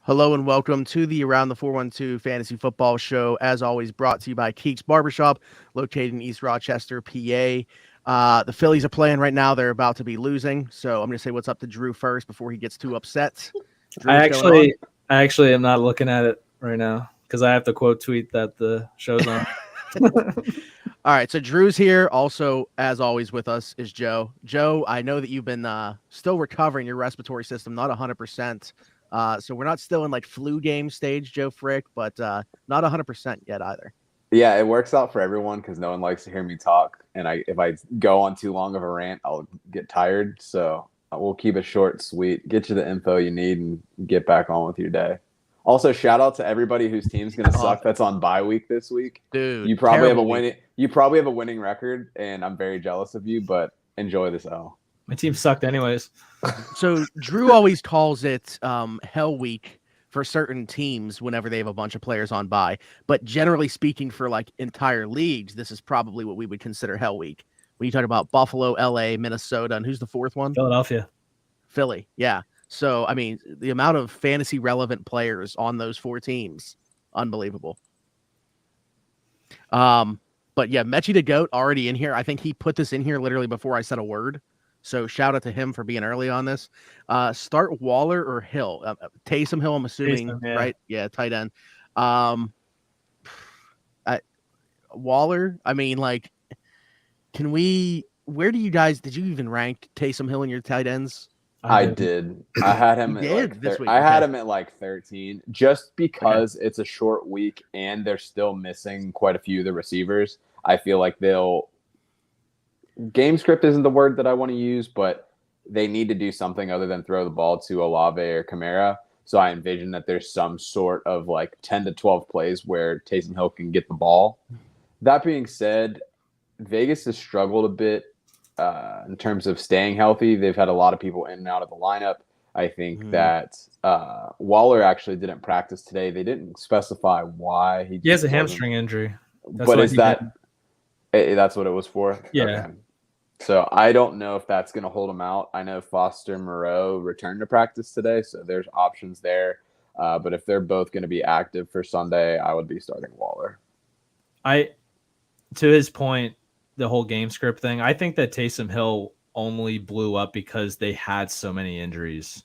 Hello and welcome to the Around the 412 Fantasy Football Show. As always, brought to you by Keeks Barbershop, located in East Rochester, PA. The Phillies are playing right now. They're about to be losing. So I'm going to say what's up to Drew first before he gets too upset. Drew, I actually am not looking at it right now because I have to quote tweet that the show's on. All right, so Drew's here. Also, as always, with us is Joe. Joe, I know that you've been still recovering your respiratory system, not 100%. So we're not still in like flu game stage, Joe Frick, but not 100% yet either. Yeah, it works out for everyone because no one likes to hear me talk. And if I go on too long of a rant, I'll get tired. So we'll keep it short and sweet, get you the info you need, and get back on with your day. Also, shout out to everybody whose team's going to suck that's on bye week this week. Dude, you probably have a winning record, and I'm very jealous of you, but enjoy this L. My team sucked anyways. So Drew always calls it Hell Week for certain teams whenever they have a bunch of players on bye. But generally speaking, for like entire leagues, this is probably what we would consider Hell Week. When you talk about Buffalo, LA, Minnesota, and who's the fourth one? Philadelphia. Philly, yeah. So, I mean, the amount of fantasy relevant players on those four teams, unbelievable. But yeah, Mechie the Goat already in here. I think he put this in here literally before I said a word. So shout out to him for being early on this. Start Waller or Hill. Taysom Hill, I'm assuming, Taysom, yeah. right? Yeah, tight end. Waller, I mean, like, where do you guys, did you even rank Taysom Hill in your tight ends? I did. I had him had him at like 13 just because it's a short week and they're still missing quite a few of the receivers. I feel like game script isn't the word that I want to use, but they need to do something other than throw the ball to Olave or Kamara. So I envision that there's some sort of like 10 to 12 plays where Taysom Hill can get the ball. That being said, Vegas has struggled a bit in terms of staying healthy. They've had a lot of people in and out of the lineup. I think that Waller actually didn't practice today. They didn't specify why. He has a hamstring injury. That's what it was for? Yeah. Okay. So I don't know if that's going to hold him out. I know Foster Moreau returned to practice today, so there's options there. But if they're both going to be active for Sunday, I would be starting Waller. To his point, the whole game script thing, I think that Taysom Hill only blew up because they had so many injuries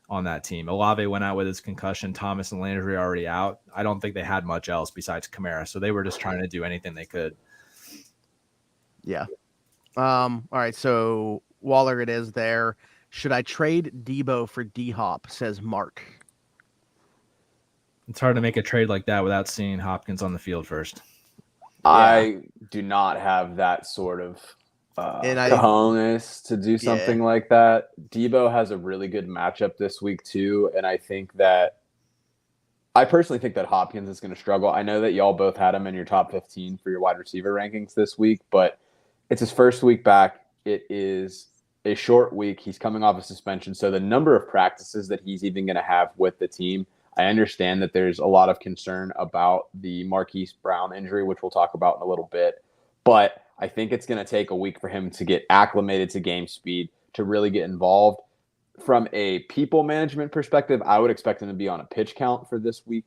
on that team. Olave went out with his concussion. Thomas and Landry are already out. I don't think they had much else besides Kamara, so they were just trying to do anything they could. Yeah. All right, so Waller it is there. Should I trade Debo for D-Hop, says Mark. It's hard to make a trade like that without seeing Hopkins on the field first. Yeah. I do not have that sort of cojones to do something like that. Debo has a really good matchup this week too, and I personally think that Hopkins is going to struggle. I know that y'all both had him in your top 15 for your wide receiver rankings this week, but it's his first week back. It is a short week. He's coming off a suspension, so the number of practices that he's even going to have with the team, I understand that there's a lot of concern about the Marquise Brown injury, which we'll talk about in a little bit. But I think it's going to take a week for him to get acclimated to game speed, to really get involved. From a people management perspective, I would expect him to be on a pitch count for this week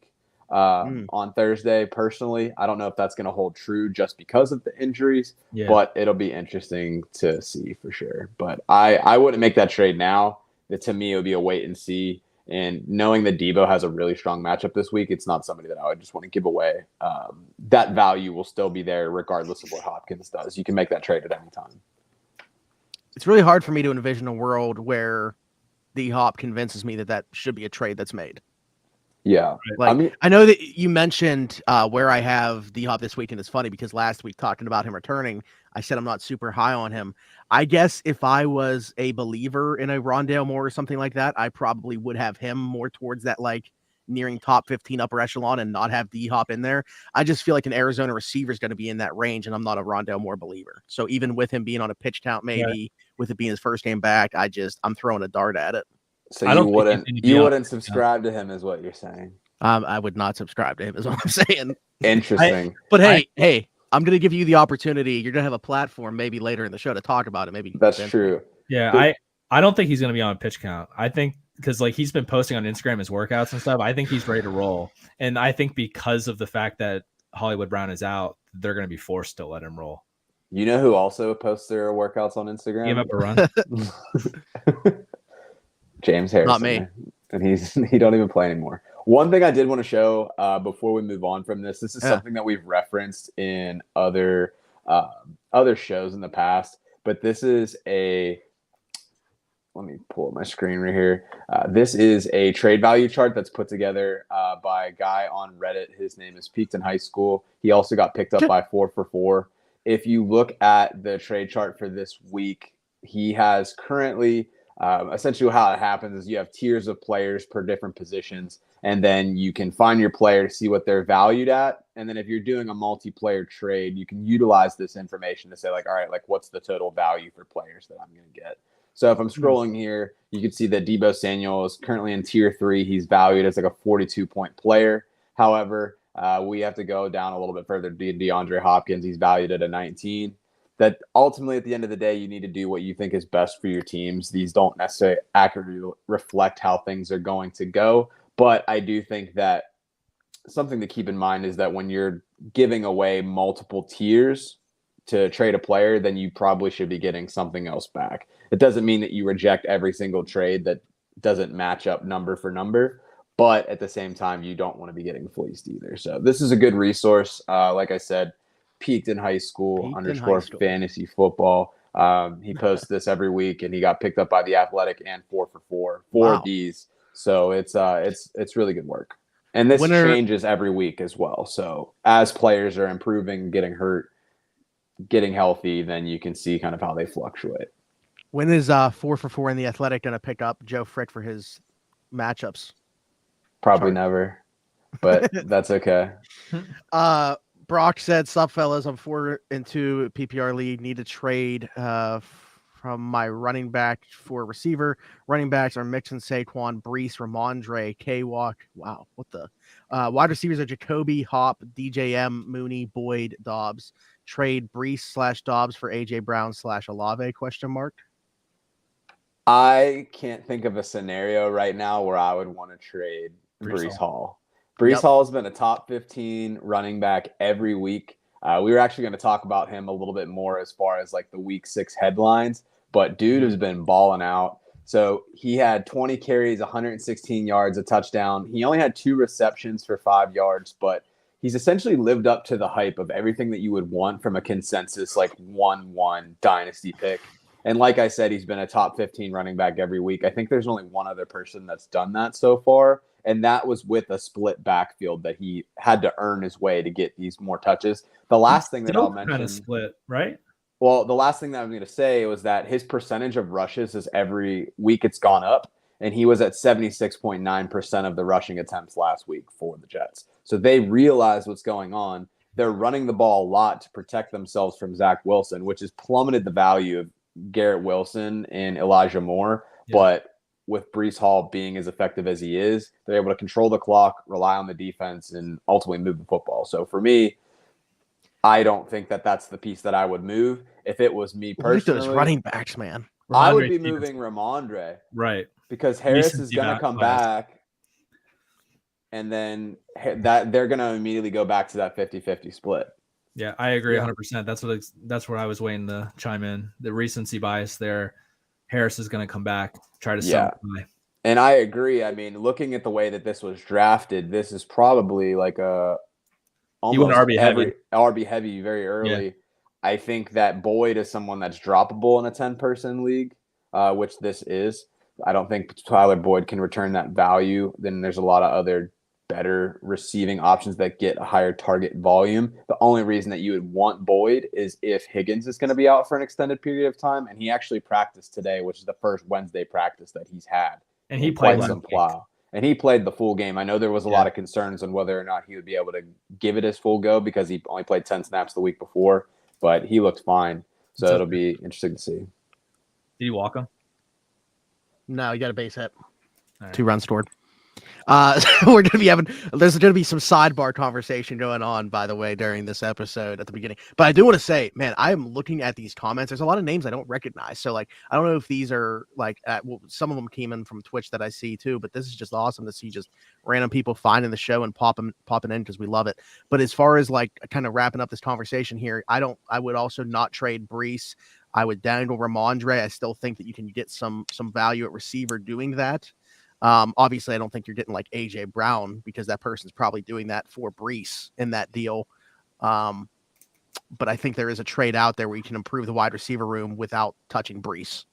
on Thursday. Personally, I don't know if that's going to hold true just because of the injuries, but it'll be interesting to see for sure. But I wouldn't make that trade now. To me, it would be a wait and see. And knowing that Debo has a really strong matchup this week, it's not somebody that I would just want to give away. That value will still be there regardless of what Hopkins does. You can make that trade at any time. It's really hard for me to envision a world where D-Hop convinces me that should be a trade that's made. Yeah. Like, I know that you mentioned where I have D-Hop this week, and it's funny because last week talking about him returning, I said I'm not super high on him. I guess if I was a believer in a Rondale Moore or something like that, I probably would have him more towards that like nearing top 15 upper echelon and not have D-Hop in there. I just feel like an Arizona receiver is going to be in that range, and I'm not a Rondale Moore believer. So even with him being on a pitch count, maybe with it being his first game back, I'm throwing a dart at it. So you wouldn't subscribe to him, is what you're saying. I would not subscribe to him, is what I'm saying. Interesting. But hey, I'm going to give you the opportunity. You're going to have a platform maybe later in the show to talk about it. Maybe that's true. Yeah, I don't think he's going to be on a pitch count. I think because like he's been posting on Instagram his workouts and stuff. I think he's ready to roll, and I think because of the fact that Hollywood Brown is out, they're going to be forced to let him roll. You know who also posts their workouts on Instagram? Give up a run. James Harrison. Not me. And he don't even play anymore. One thing I did want to show before we move on from this is something that we've referenced in other shows in the past, but this is let me pull up my screen right here. This is a trade value chart that's put together by a guy on Reddit. His name is Peaked in High School. He also got picked up by 4for4. If you look at the trade chart for this week, he has currently essentially how it happens is you have tiers of players per different positions, and then you can find your player to see what they're valued at. And then if you're doing a multiplayer trade, you can utilize this information to say like, all right, like what's the total value for players that I'm going to get? So if I'm scrolling here, you can see that Deebo Samuel is currently in tier 3. He's valued as like a 42-point player. However, we have to go down a little bit further. DeAndre Hopkins, he's valued at a 19. That ultimately, at the end of the day, you need to do what you think is best for your teams. These don't necessarily accurately reflect how things are going to go. But I do think that something to keep in mind is that when you're giving away multiple tiers to trade a player, then you probably should be getting something else back. It doesn't mean that you reject every single trade that doesn't match up number for number, but at the same time, you don't want to be getting fleeced either. So this is a good resource. Like I said, Peaked in High School _ fantasy football. He posts this every week, and he got picked up by The Athletic and 4for4, four of these. So it's really good work. And this changes every week as well. So as players are improving, getting hurt, getting healthy, then you can see kind of how they fluctuate. When is 4for4 and The Athletic going to pick up Joe Frick for his matchups? Probably never, but that's okay. Brock said, "Sup, fellas? I'm 4-2 PPR league. Need to trade from my running back for receiver. Running backs are Mixon, Saquon, Brees, Ramondre, K-Walk. Wow, what the? Wide receivers are Jacoby, Hop, DJM, Mooney, Boyd, Dobbs. Trade Brees / Dobbs for AJ Brown / Olave? ? I can't think of a scenario right now where I would want to trade Brees Hall. Brees Hall has been a top 15 running back every week. We were actually going to talk about him a little bit more as far as like the week 6 headlines, but dude has been balling out. So he had 20 carries, 116 yards, a touchdown. He only had 2 receptions for 5 yards, but he's essentially lived up to the hype of everything that you would want from a consensus like 1-1 dynasty pick. And like I said, he's been a top 15 running back every week. I think there's only one other person that's done that so far, and that was with a split backfield that he had to earn his way to get these more touches. The last thing that I'll mention, kind of split, right? Well, the last thing that I was going to say was that his percentage of rushes is every week it's gone up, and he was at 76.9% of the rushing attempts last week for the Jets. So they realize what's going on. They're running the ball a lot to protect themselves from Zach Wilson, which has plummeted the value of Garrett Wilson and Elijah Moore. Yeah. But with Brees Hall being as effective as he is, they're able to control the clock, rely on the defense, and ultimately move the football. So for me, I don't think that that's the piece that I would move. If it was me personally, those running backs, man, I would be moving Ramondre, right? Because Harris is going to come back, and then that they're going to immediately go back to that 50-50 split. Yeah, I agree 100%. That's where I was waiting to chime in. The recency bias there. Harris is going to come back, try to sell. And I agree. I mean, looking at the way that this was drafted, this is probably like almost RB heavy very early. Yeah. I think that Boyd is someone that's droppable in a 10-person league, which this is. I don't think Tyler Boyd can return that value. Then there's a lot of other better receiving options that get a higher target volume. The only reason that you would want Boyd is if Higgins is going to be out for an extended period of time, and he actually practiced today, which is the first Wednesday practice that he's had. And he played some plow. And he played the full game. I know there was a lot of concerns on whether or not he would be able to give it his full go because he only played 10 snaps the week before, but he looked fine. So it'll be interesting to see. Did he walk him? No, you got a base hit. Right. 2 runs stored. We're gonna be having. There's gonna be some sidebar conversation going on, by the way, during this episode at the beginning. But I do want to say, man, I am looking at these comments. There's a lot of names I don't recognize. So like, I don't know if these are like, well, some of them came in from Twitch that I see too. But this is just awesome to see just random people finding the show and popping in because we love it. But as far as like kind of wrapping up this conversation here, I would also not trade Brees. I would dangle Ramondre. I still think that you can get some value at receiver doing that. Obviously, I don't think you're getting like AJ Brown because that person's probably doing that for Brees in that deal. But I think there is a trade out there where you can improve the wide receiver room without touching Brees.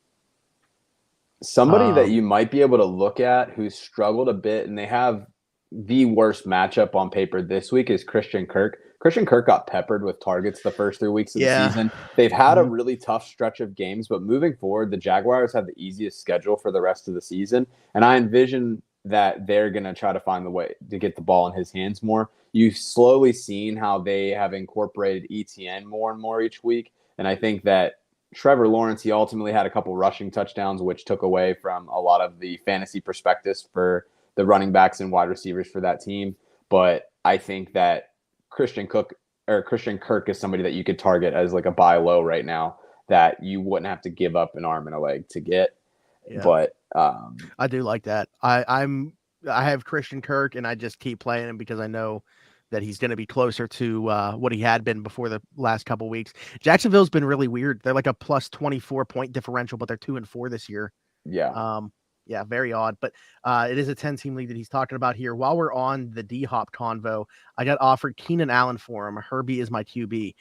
Somebody that you might be able to look at who's struggled a bit, and they have the worst matchup on paper this week, is Christian Kirk. Christian Kirk got peppered with targets the first 3 weeks of the season. They've had a really tough stretch of games, but moving forward, the Jaguars have the easiest schedule for the rest of the season. And I envision that they're going to try to find the way to get the ball in his hands more. You've slowly seen how they have incorporated ETN more and more each week. And I think that Trevor Lawrence, he ultimately had a couple rushing touchdowns, which took away from a lot of the fantasy prospectus for the running backs and wide receivers for that team. But I think that Christian Kirk is somebody that you could target as like a buy low right now that you wouldn't have to give up an arm and a leg to get. Yeah. But I do like that. I have Christian Kirk and I just keep playing him because I know that he's going to be closer to what he had been before the last couple of weeks. Jacksonville's been really weird. They're like a plus 24 point differential, but they're 2-4 this year. Yeah. Yeah, very odd, but it is a 10-team league that he's talking about here. While we're on the D-Hop convo, I got offered Keenan Allen for him. Herbie is my QB.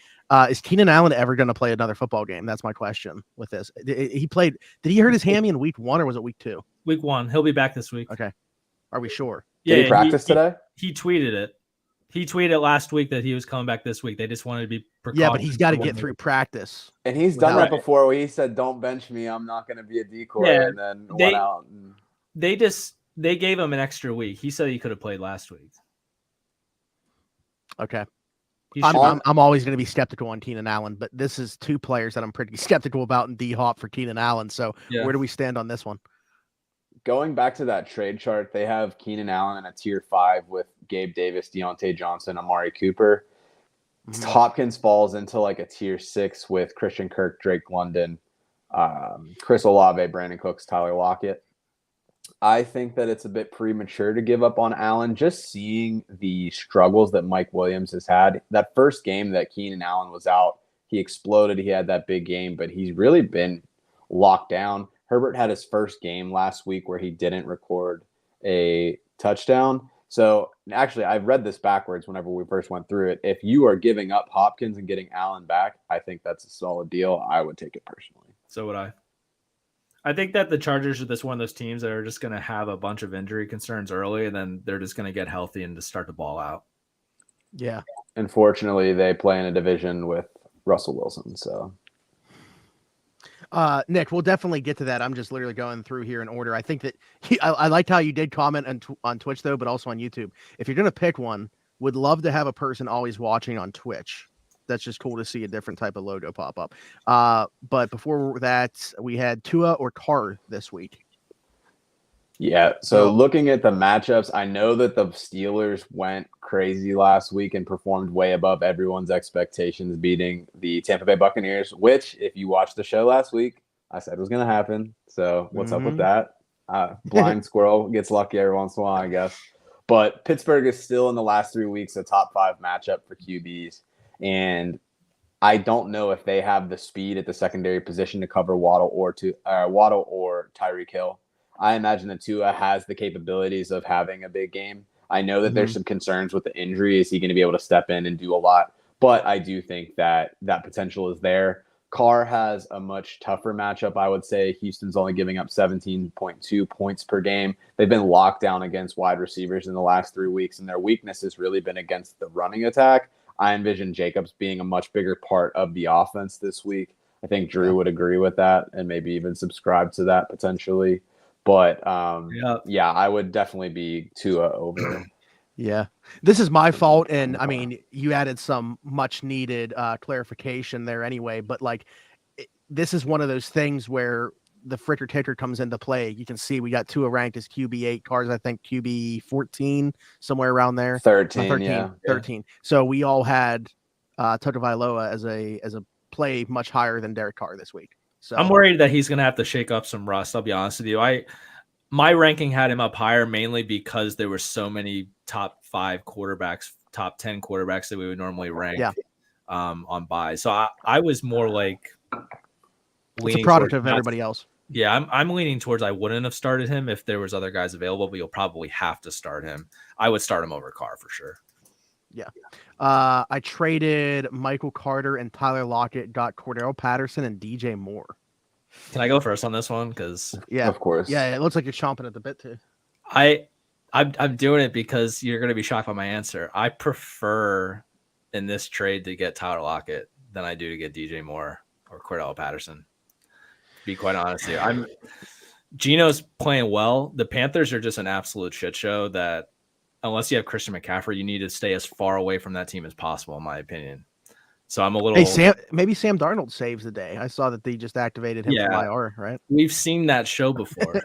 Is Keenan Allen ever going to play another football game? That's my question with this. Did he hurt his hammy in week 1 or was it week 2? Week 1. He'll be back this week. Okay. Are we sure? Did he practice today? He tweeted it. He tweeted last week that he was coming back this week. They just wanted to be precautious. Yeah, but he's got to get through practice. And he's done that before where he said, don't bench me. I'm not going to be a decoy. Yeah, and then went out. They gave him an extra week. He said he could have played last week. Okay. I'm always going to be skeptical on Keenan Allen, but this is 2 players that I'm pretty skeptical about in D-Hop for Keenan Allen. So where do we stand on this one? Going back to that trade chart, they have Keenan Allen in a tier 5 with Gabe Davis, Deontay Johnson, Amari Cooper. Mm-hmm. Hopkins falls into like a tier 6 with Christian Kirk, Drake London, Chris Olave, Brandon Cooks, Tyler Lockett. I think that it's a bit premature to give up on Allen. Just seeing the struggles that Mike Williams has had. That first game that Keenan Allen was out, he exploded. He had that big game, but he's really been locked down. Herbert had his first game last week where he didn't record a touchdown. So actually, I read this backwards whenever we first went through it. If you are giving up Hopkins and getting Allen back, I think that's a solid deal. I would take it personally. So would I. I think that the Chargers are this one of those teams that are just going to have a bunch of injury concerns early, and then they're just going to get healthy and just start to ball out. Yeah. Unfortunately, they play in a division with Russell Wilson, so. Nick, we'll definitely get to that. I'm just literally going through here in order. I think that I liked how you did comment on Twitch, though, but also on YouTube. If you're going to pick one, would love to have a person always watching on Twitch. That's just cool to see a different type of logo pop up. But before that, we had Tua or Carr this week. Yeah, so looking at the matchups, I know that the Steelers went crazy last week and performed way above everyone's expectations, beating the Tampa Bay Buccaneers, which, if you watched the show last week, I said was going to happen. So what's up with that? Blind squirrel gets lucky every once in a while, I guess. But Pittsburgh is still in the last 3 weeks a top 5 matchup for QBs. And I don't know if they have the speed at the secondary position to cover Waddle or Tyreek Hill. I imagine that Tua has the capabilities of having a big game. I know that there's some concerns with the injury. Is he going to be able to step in and do a lot? But I do think that that potential is there. Carr has a much tougher matchup, I would say. Houston's only giving up 17.2 points per game. They've been locked down against wide receivers in the last 3 weeks, and their weakness has really been against the running attack. I envision Jacobs being a much bigger part of the offense this week. I think Drew would agree with that and maybe even subscribe to that potentially. But, yeah, I would definitely be Tua over. Yeah, this is my fault. And I mean, you added some much needed clarification there anyway. But like, this is one of those things where the Fricker Ticker comes into play, you can see we got Tua ranked as QB8, Cars, I think QB14, somewhere around there. 13, yeah. 13. So we all had Tagovailoa as a play much higher than Derek Carr this week. So I'm worried that he's going to have to shake up some rust. I'll be honest with you. My ranking had him up higher mainly because there were so many top 5 quarterbacks, top 10 quarterbacks that we would normally rank on bye. So I was more like it's a product of everybody else. Yeah, I'm leaning towards I wouldn't have started him if there was other guys available, but you'll probably have to start him. I would start him over Carr for sure. Yeah. I traded Michael Carter and Tyler Lockett, got Cordell Patterson and DJ Moore. Can I go first on this one? Because of course. Yeah, it looks like you're chomping at the bit too. I'm doing it because you're going to be shocked by my answer. I prefer in this trade to get Tyler Lockett than I do to get DJ Moore or Cordell Patterson. To be quite honest here, Geno's playing well. The Panthers are just an absolute shit show that unless you have Christian McCaffrey, you need to stay as far away from that team as possible, in my opinion. So I'm a little. Hey, maybe Sam Darnold saves the day. I saw that they just activated him from IR, right? We've seen that show before.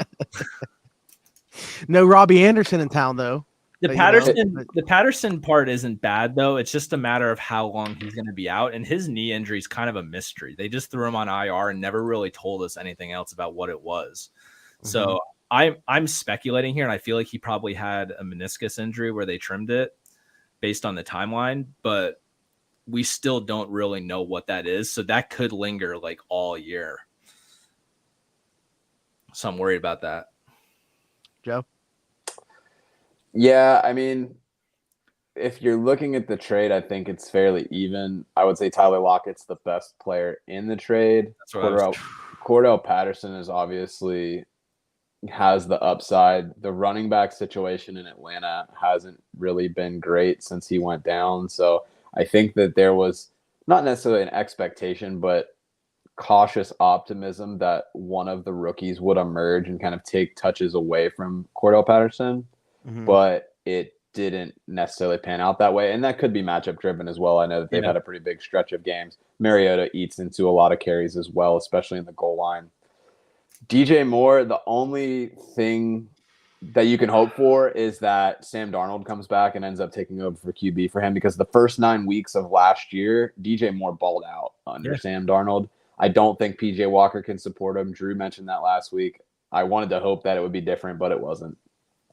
No Robbie Anderson in town, though. The Patterson part isn't bad, though. It's just a matter of how long he's going to be out. And his knee injury is kind of a mystery. They just threw him on IR and never really told us anything else about what it was. Mm-hmm. So I'm speculating here, and I feel like he probably had a meniscus injury where they trimmed it based on the timeline, but we still don't really know what that is. So that could linger like all year. So I'm worried about that. Joe? Yeah, I mean, if you're looking at the trade, I think it's fairly even. I would say Tyler Lockett's the best player in the trade. Cordell Patterson is obviously has the upside. The running back situation in Atlanta hasn't really been great since he went down. So I think that there was not necessarily an expectation, but cautious optimism that one of the rookies would emerge and kind of take touches away from Cordell Patterson. Mm-hmm. But it didn't necessarily pan out that way. And that could be matchup driven as well. I know that they've had a pretty big stretch of games. Mariota eats into a lot of carries as well, especially in the goal line. DJ Moore, the only thing that you can hope for is that Sam Darnold comes back and ends up taking over for QB for him, because the first 9 weeks of last year, DJ Moore balled out under Sam Darnold. I don't think PJ Walker can support him. Drew mentioned that last week. I wanted to hope that it would be different, but it wasn't.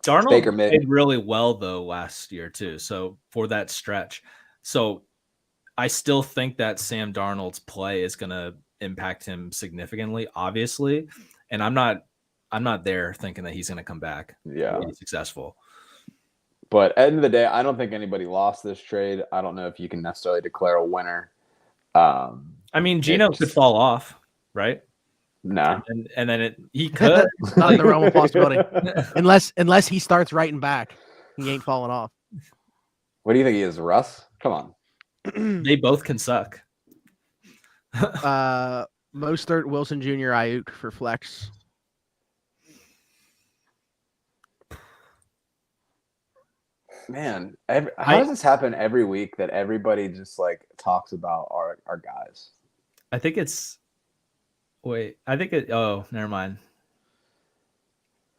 Darnold played really well, though, last year, too. So for that stretch. So I still think that Sam Darnold's play is going to impact him significantly, obviously. And I'm not there thinking that he's going to come back and be successful. But at the end of the day, I don't think anybody lost this trade. I don't know if you can necessarily declare a winner. I mean, Geno could fall off, right? No. And then he could. It's not in the realm of possibility. Unless he starts writing back. He ain't falling off. What do you think he is, Russ? Come on. They both can suck. Mostert, Wilson Jr., Ayuk for flex. Man, how does this happen every week that everybody just like talks about our guys? I think it's never mind.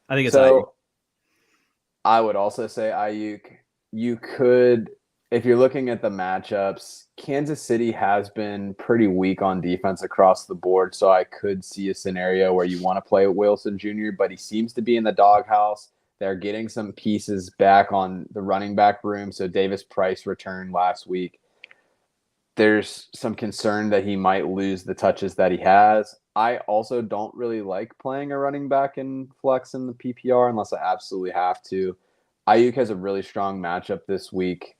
I think it's Ayuk. I would also say Ayuk. You could, if you're looking at the matchups, Kansas City has been pretty weak on defense across the board, so I could see a scenario where you want to play Wilson Jr., but he seems to be in the doghouse. They're getting some pieces back on the running back room, so Davis Price returned last week. There's some concern that he might lose the touches that he has. I also don't really like playing a running back in flex in the PPR unless I absolutely have to. Ayuk has a really strong matchup this week.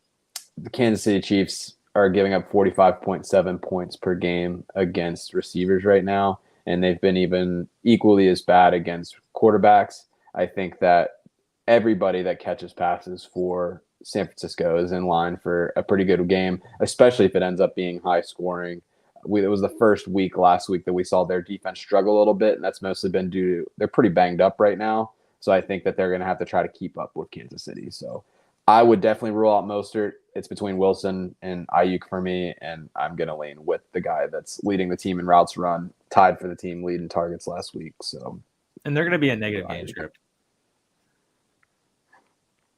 The Kansas City Chiefs are giving up 45.7 points per game against receivers right now, and they've been even equally as bad against quarterbacks. I think that everybody that catches passes for San Francisco is in line for a pretty good game, especially if it ends up being high scoring. It was the first week last week that we saw their defense struggle a little bit, and that's mostly been due to they're pretty banged up right now. So I think that they're going to have to try to keep up with Kansas City. So I would definitely rule out Mostert. It's between Wilson and Ayuk for me, and I'm going to lean with the guy that's leading the team in routes run, tied for the team lead in targets last week. So, and they're going to be a negative game script.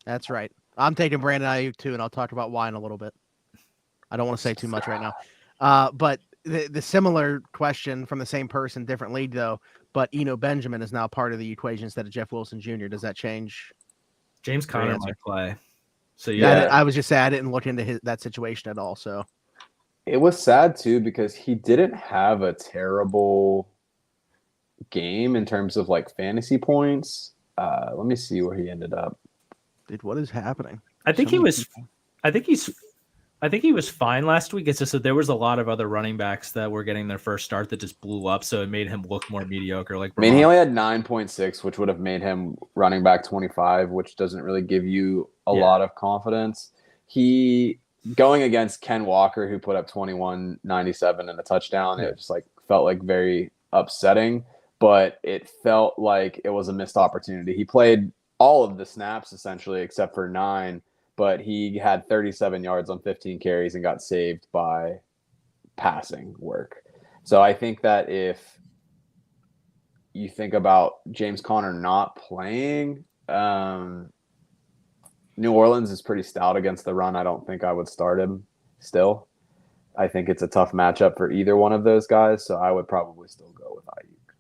That's right. I'm taking Brandon Ayuk too, and I'll talk about why in a little bit. I don't want to say too much right now. But the similar question from the same person, different league though. But Benjamin is now part of the equation instead of Jeff Wilson Jr. Does that change? James Conner might play. So I was just saying I didn't look into that situation at all. So it was sad too because he didn't have a terrible game in terms of like fantasy points. Let me see where he ended up. Dude, what is happening? I think he was fine last week. It's just that there was a lot of other running backs that were getting their first start that just blew up, so it made him look more mediocre. Like he only had 9.6, which would have made him running back 25, which doesn't really give you a lot of confidence. He going against Ken Walker, who put up 21.97 and a touchdown. It just felt like very upsetting, but it felt like it was a missed opportunity. He played all of the snaps essentially, except for 9. But he had 37 yards on 15 carries and got saved by passing work. So I think that if you think about James Conner not playing, New Orleans is pretty stout against the run. I don't think I would start him still. I think it's a tough matchup for either one of those guys, so I would probably still go with Ayuk.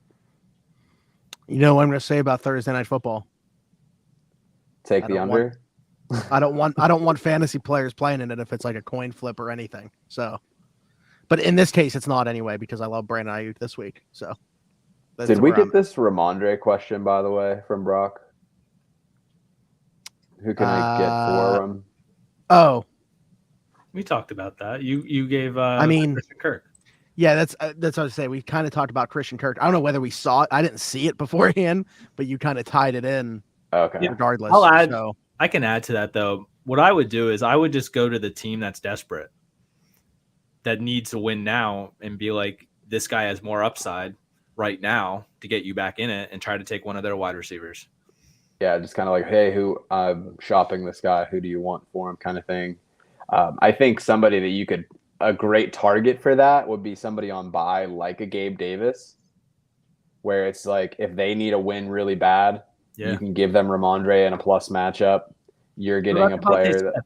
You know what I'm going to say about Thursday Night Football? Take the under? I don't want fantasy players playing in it if it's like a coin flip or anything. So, but in this case, it's not anyway because I love Brandon Ayuk this week. So, did we get this Ramondre question by the way from Brock? Who can I get for him? Oh, we talked about that. You gave Christian Kirk. Yeah, that's what I was saying. We kind of talked about Christian Kirk. I don't know whether we saw it. I didn't see it beforehand, but you kind of tied it in. Okay. Regardless, I can add to that though. What I would do is I would just go to the team that's desperate, that needs to win now, and be like, this guy has more upside right now to get you back in it, and try to take one of their wide receivers. Yeah, just kind of like, hey, I'm shopping this guy. Who do you want for him? Kind of thing. I think somebody that a great target for that would be somebody on bye like a Gabe Davis, where it's like if they need a win really bad. Yeah. You can give them Ramondre in a plus matchup. You're getting a player that.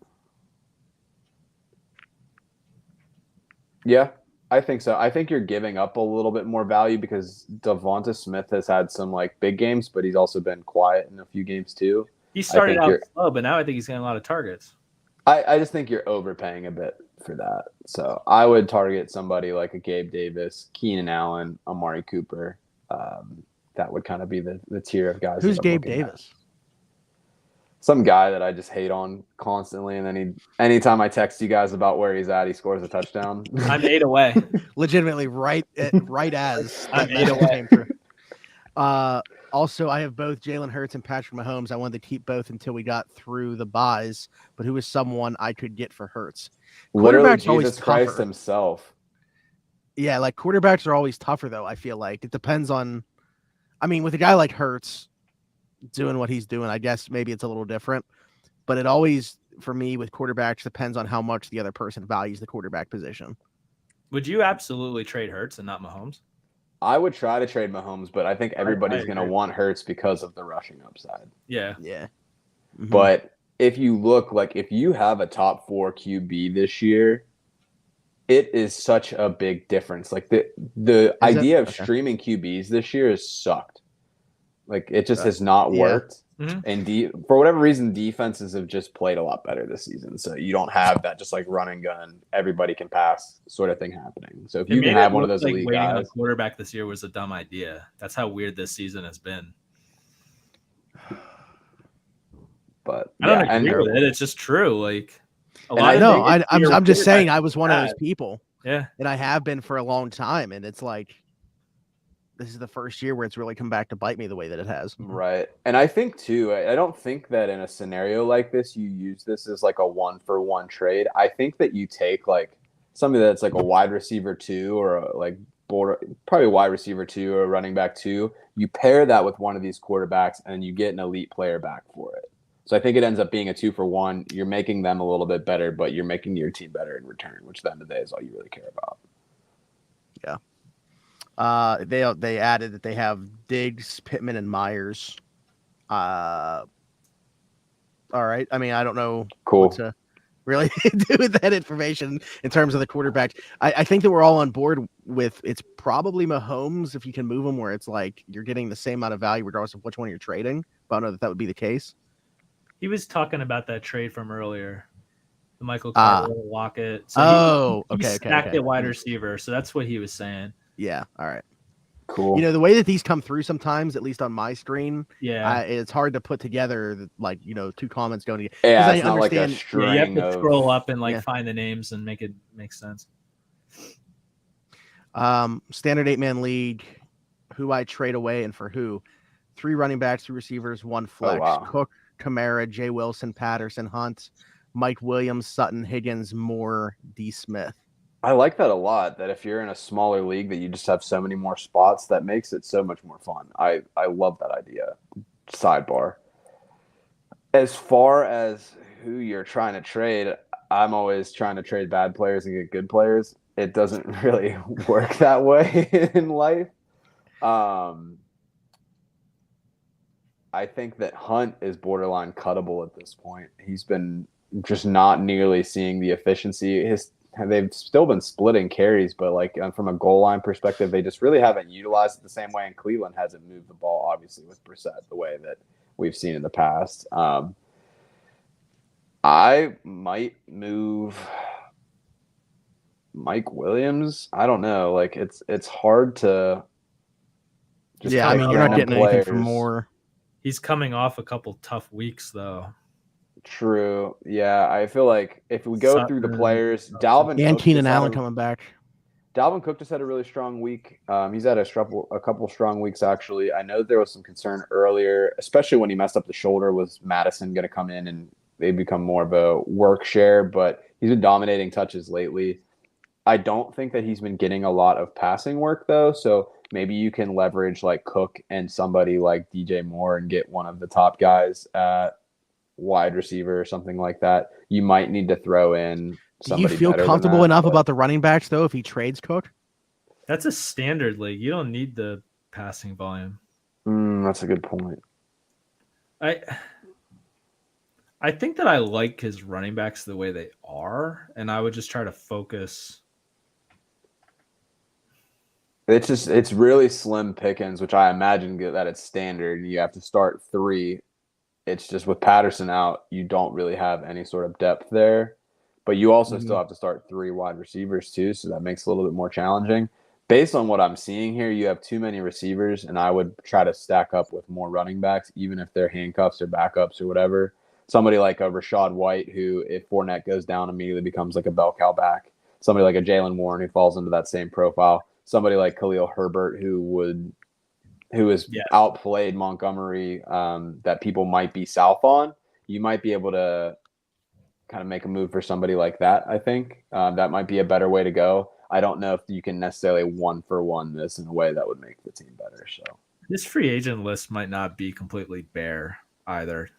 Yeah, I think so. I think you're giving up a little bit more value because Devonta Smith has had some big games, but he's also been quiet in a few games too. He started out slow, but now I think he's getting a lot of targets. I just think you're overpaying a bit for that. So I would target somebody like a Gabe Davis, Keenan Allen, Amari Cooper. That would kind of be the tier of guys. Who's Gabe Davis? Some guy that I just hate on constantly, and then anytime I text you guys about where he's at, he scores a touchdown. I'm 8 away. Legitimately, right as I'm 8 away. Also, I have both Jalen Hurts and Patrick Mahomes. I wanted to keep both until we got through the buys, but who is someone I could get for Hurts? Literally, Jesus Christ himself. Yeah, quarterbacks are always tougher, though. I feel like it depends on. I mean, with a guy like Hurts doing what he's doing, I guess maybe it's a little different. But it always, for me, with quarterbacks, depends on how much the other person values the quarterback position. Would you absolutely trade Hurts and not Mahomes? I would try to trade Mahomes, but I think everybody's going to want Hurts because of the rushing upside. Yeah. Mm-hmm. But if you look, if you have a top 4 QB this year, it is such a big difference. The idea of streaming QBs this year has sucked. It just has not worked. Mm-hmm. And for whatever reason, defenses have just played a lot better this season. So you don't have that just run and gun, everybody can pass sort of thing happening. So if you can have one of those elite waiting guys, on the quarterback this year was a dumb idea. That's how weird this season has been. But I don't agree with it. It's just true. I'm just saying I was one of those people. Yeah. And I have been for a long time. And it's this is the first year where it's really come back to bite me the way that it has. Right. And I think too, I don't think that in a scenario like this, you use this as a 1-for-1 trade. I think that you take somebody that's a wide receiver 2 or probably a wide receiver 2 or a running back 2. You pair that with one of these quarterbacks and you get an elite player back for it. So I think it ends up being a 2-for-1. You're making them a little bit better, but you're making your team better in return, which at the end of the day is all you really care about. Yeah. They added that they have Diggs, Pittman, and Myers. All right. I mean, I don't know what Cool. to really do with that information in terms of the quarterback. I think that we're all on board with it's probably Mahomes if you can move him where it's like you're getting the same amount of value regardless of which one you're trading. But I don't know that would be the case. He was talking about that trade from earlier, the Michael Carter Lockett. So he okay. stacked at wide receiver, so that's what he was saying. Yeah. All right. Cool. You know, the way that these come through sometimes, at least on my screen, Yeah, it's hard to put together like, you know, two comments going together. Yeah, I it's not like a understand. string you have to of... scroll up and find the names and make it make sense. Standard 8-man league, who I trade away and for who. 3 running backs, 2 receivers, 1 flex. Oh, wow. Cook, Kamara, Jay Wilson, Patterson, Hunt, Mike Williams, Sutton, Higgins, Moore, D. Smith. I like that a lot, that if you're in a smaller league that you just have so many more spots, that makes it so much more fun. I love that idea. Sidebar. As far as who you're trying to trade, I'm always trying to trade bad players and get good players. It doesn't really work that way in life. I think that Hunt is borderline cuttable at this point. He's been just not nearly seeing the efficiency. They've still been splitting carries, but like from a goal line perspective, they just really haven't utilized it the same way. And Cleveland hasn't moved the ball, obviously, with Brissett the way that we've seen in the past. I might move Mike Williams. I don't know. Like it's hard to. Just I mean, you're not getting anything for more. He's coming off a couple tough weeks, though. True. Yeah, I feel like if we go through the players, Dalvin and Keenan Allen coming back. Dalvin Cook just had a really strong week. He's had a couple strong weeks, actually. I know there was some concern earlier, especially when he messed up the shoulder. Was Madison going to come in and they become more of a work share? But he's been dominating touches lately. I don't think that he's been getting a lot of passing work, though. So maybe you can leverage like Cook and somebody like DJ Moore and get one of the top guys at wide receiver or something like that. You might need to throw in somebody. Do you feel comfortable enough about the running backs, though, if he trades Cook? That's a standard league. You don't need the passing volume. That's a good point. I think that I like his running backs the way they are, and I would just try to focus. It's really slim pickings, which I imagine that it's standard. You have to start 3. It's just with Patterson out, you don't really have any sort of depth there. But you also still have to start 3 wide receivers too, so that makes it a little bit more challenging. Based on what I'm seeing here, you have too many receivers, and I would try to stack up with more running backs, even if they're handcuffs or backups or whatever. Somebody like a Rashad White, who if Fournette goes down, immediately becomes like a bell cow back. Somebody like a Jalen Warren, who falls into that same profile. Somebody like Khalil Herbert, who has outplayed Montgomery, that people might be south on. You might be able to kind of make a move for somebody like that, I think. That might be a better way to go. I don't know if you can necessarily 1-for-1 this in a way that would make the team better. So this free agent list might not be completely bare either.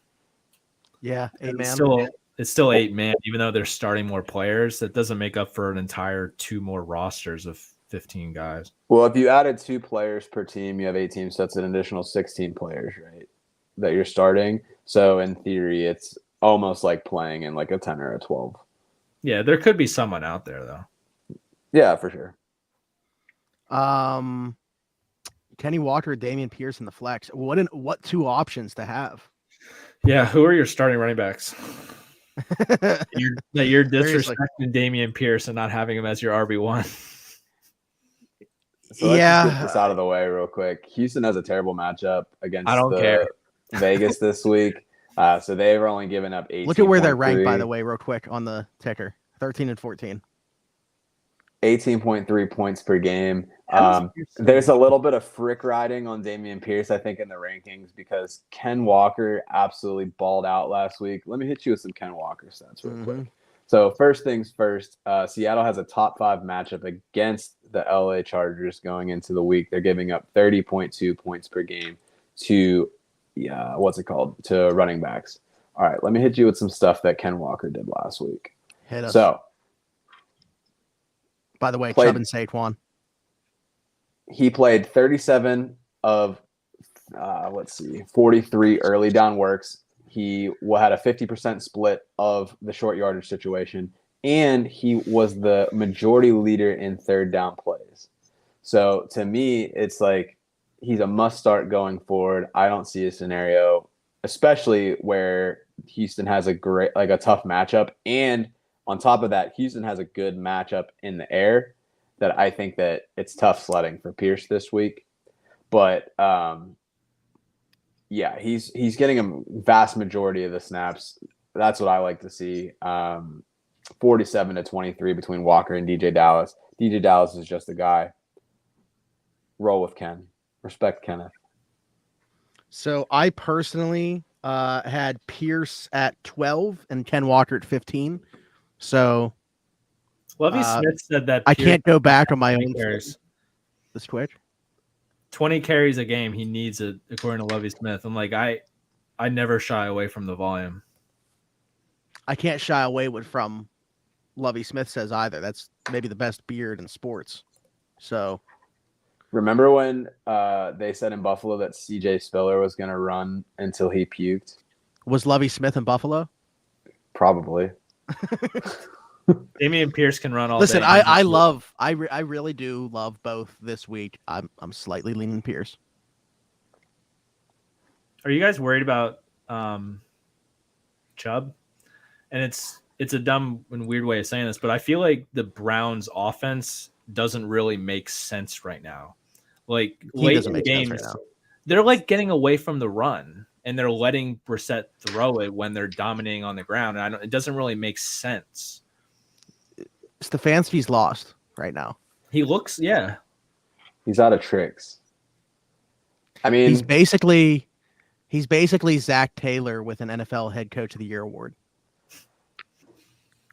Yeah, 8-man. It's still 8-man, even though they're starting more players. That doesn't make up for an entire 2 more rosters of 15 guys. Well, if you added 2 players per team, you have 8 teams, so that's an additional 16 players, right, that you're starting. So in theory, it's almost like playing in like a 10 or a 12. Yeah, there could be someone out there, though. Yeah, for sure. Kenny Walker, Damian Pierce in the flex. What 2 options to have? Yeah, who are your starting running backs? You're disrespecting Damian Pierce and not having him as your RB1. So let's just get this out of the way real quick. Houston has a terrible matchup against Vegas this week. So they've only given up 18. Look at where they're ranked, by the way, real quick on the ticker. 13 and 14. 18.3 points per game. There's a little bit of frick riding on Damian Pierce, I think, in the rankings because Ken Walker absolutely balled out last week. Let me hit you with some Ken Walker stats real quick. So first things first, Seattle has a top 5 matchup against the LA Chargers going into the week. They're giving up 30.2 points per game to to running backs. All right, let me hit you with some stuff that Ken Walker did last week. Hit us. So, by the way, Chubb and Saquon. he played 37 of 43 early down works. He had a 50% split of the short yardage situation, and he was the majority leader in third down plays. So to me, it's like he's a must start going forward. I don't see a scenario, especially where Houston has a tough matchup, and on top of that, Houston has a good matchup in the air that I think that it's tough sledding for Pierce this week. But yeah, he's getting a vast majority of the snaps. That's what I like to see. 47-23 between Walker and DJ Dallas. DJ Dallas is just a guy. Roll with Ken. Respect Kenneth. So I personally had Pierce at 12 and Ken Walker at 15. So Lovie Smith said that I can't go back on my own carries. This Twitch. 20 carries a game he needs it, according to Lovie Smith. I'm like, I never shy away from the volume. I can't shy away from Lovie Smith says either. That's maybe the best beard in sports. So remember when they said in Buffalo that CJ Spiller was going to run until he puked? Was Lovie Smith in Buffalo? Probably. Damian Pierce can run all Listen, day. I really do love both this week. I'm slightly leaning Pierce. Are you guys worried about Chubb? And it's a dumb and weird way of saying this, but I feel like the Browns offense doesn't really make sense right now. Like late in games, right now. They're like getting away from the run and they're letting Brissett throw it when they're dominating on the ground. And it doesn't really make sense. Stefanski's lost right now. He looks, yeah. He's out of tricks. I mean, he's basically Zach Taylor with an NFL Head Coach of the Year award.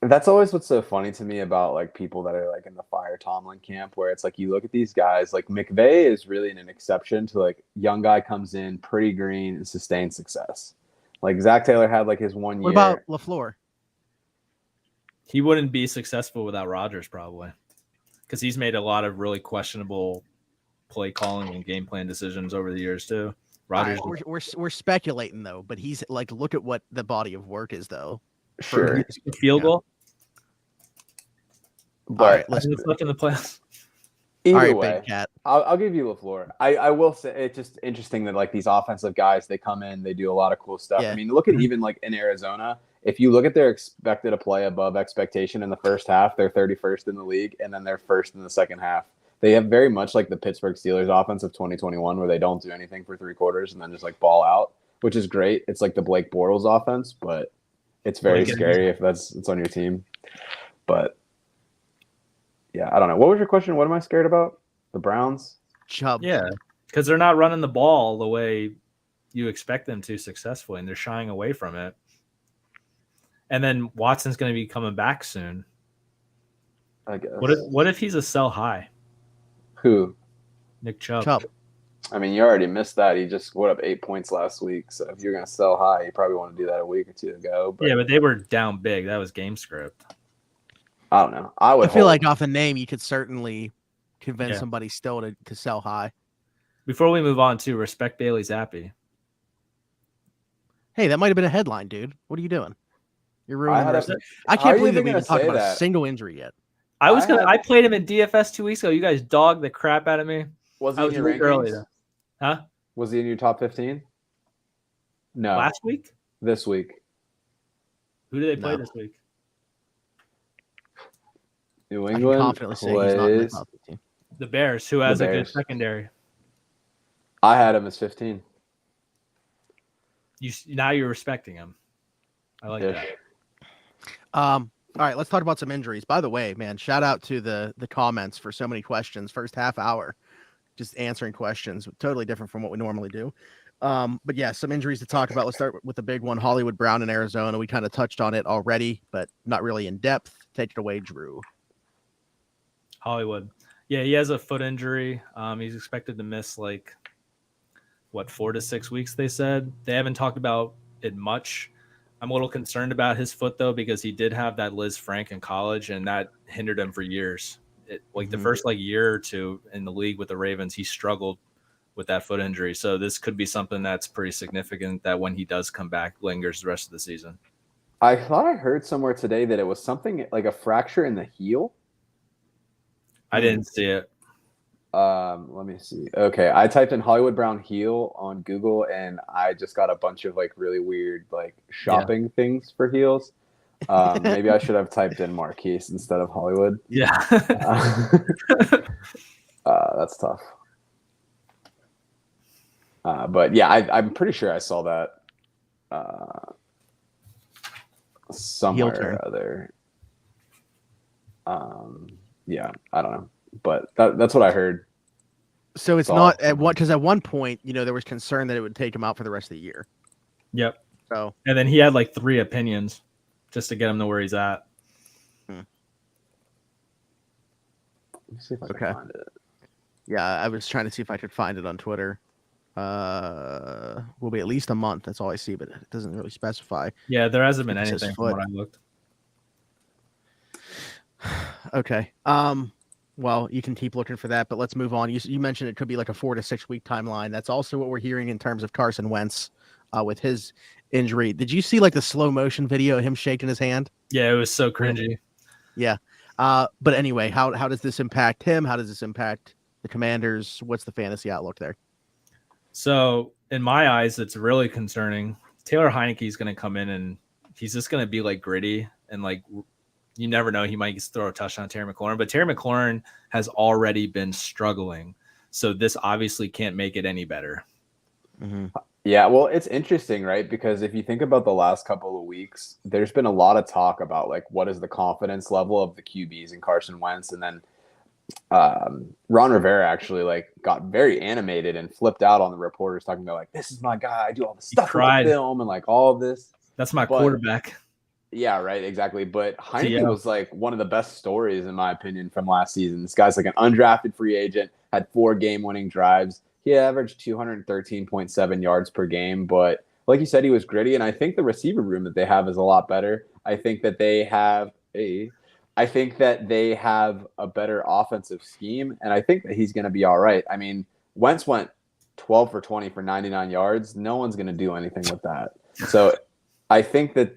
That's always what's so funny to me about like people that are like in the Fire Tomlin camp, where it's like you look at these guys, like McVay is really an exception to like young guy comes in pretty green and sustains success. Like Zach Taylor had like his 1 year. What about LaFleur? He wouldn't be successful without Rodgers probably, because he's made a lot of really questionable play calling and game plan decisions over the years too. Rodgers, we're speculating though, but he's like, look at what the body of work is though. Sure, field goal. But all right, let's look in the playoffs. Either way, Big Cat. I'll give you LaFleur. I will say it's just interesting that like these offensive guys, they come in, they do a lot of cool stuff. Yeah. I mean, look at even like in Arizona, if you look at their expected to play above expectation in the first half, they're 31st in the league, and then they're first in the second half. They have very much like the Pittsburgh Steelers offense of 2021, where they don't do anything for 3 quarters and then just like ball out, which is great. It's like the Blake Bortles offense, but it's very scary if it's on your team. But yeah, I don't know. What was your question? What am I scared about? The Browns? Chubb. Yeah, because they're not running the ball the way you expect them to successfully, and they're shying away from it. And then Watson's going to be coming back soon. I guess. What if he's a sell high? Who? Nick Chubb. I mean, you already missed that. He just scored up 8 points last week. So if you're going to sell high, you probably want to do that a week or two ago. But yeah, but they were down big. That was game script. I don't know. I feel like off a name, you could certainly convince somebody still to sell high. Before we move on to respect Bailey Zappi. Hey, that might have been a headline, dude. What are you doing? You're ruining the rest of it. I can't How are believe you that we even even talked gonna about say a that? single injury yet. I played him in DFS 2 weeks ago. You guys dogged the crap out of me. Was I he was in your weak early rankings? though. Huh? Was he in your top 15? No. Last week? This week. Who did they play No. this week? New I can England confidently say he's not in the plays. top 15. The Bears, who has a good Bears. secondary. I had him as 15. Now you're respecting him. I like that. All right, let's talk about some injuries. By the way, man, shout out to the comments for so many questions. First half hour, just answering questions, totally different from what we normally do. But yeah, some injuries to talk about. Let's start with the big one, Hollywood Brown in Arizona. We kind of touched on it already, but not really in depth. Take it away, Drew. Hollywood. Yeah, he has a foot injury. He's expected to miss 4 to 6 weeks, they said. They haven't talked about it much. I'm a little concerned about his foot, though, because he did have that Liz Frank in college, and that hindered him for years. The first year or two in the league with the Ravens, he struggled with that foot injury. So this could be something that's pretty significant that when he does come back, lingers the rest of the season. I thought I heard somewhere today that it was something like a fracture in the heel. I didn't see it. Let me see. Okay, I typed in Hollywood Brown heel on Google, and I just got a bunch of really weird shopping things for heels. Maybe I should have typed in Marquise instead of Hollywood. Yeah. That's tough. But yeah, I'm pretty sure I saw that somewhere or other. Yeah, I don't know, but that's what I heard. So it's not at what, because at one point, there was concern that it would take him out for the rest of the year. Yep. So and then he had 3 opinions just to get him to where he's at. Let me see if I can find it. Yeah, I was trying to see if I could find it on Twitter. Will be at least a month. That's all I see, but it doesn't really specify. Yeah, there hasn't been anything from what I looked. Okay. Well, you can keep looking for that, but let's move on. You mentioned it could be a 4 to 6 week timeline. That's also what we're hearing in terms of Carson Wentz with his injury. Did you see the slow motion video of him shaking his hand? Yeah, it was so cringy. Yeah. But anyway, how does this impact him? How does this impact the Commanders? What's the fantasy outlook there? So in my eyes, it's really concerning. Taylor Heineke is going to come in and he's just going to be gritty and you never know. He might throw a touchdown to Terry McLaurin, but Terry McLaurin has already been struggling. So this obviously can't make it any better. Mm-hmm. Yeah, well, it's interesting, right? Because if you think about the last couple of weeks, there's been a lot of talk about what is the confidence level of the QBs in Carson Wentz. And then Ron Rivera actually got very animated and flipped out on the reporters talking about this is my guy. I do all the stuff with the film and all of this. That's my quarterback. Yeah, right, exactly. But Heineke was one of the best stories, in my opinion, from last season. This guy's an undrafted free agent, had 4 game-winning drives. He averaged 213.7 yards per game. But like you said, he was gritty. And I think the receiver room that they have is a lot better. I think that they have a better offensive scheme. And I think that he's going to be all right. I mean, Wentz went 12 for 20 for 99 yards. No one's going to do anything with that. So I think that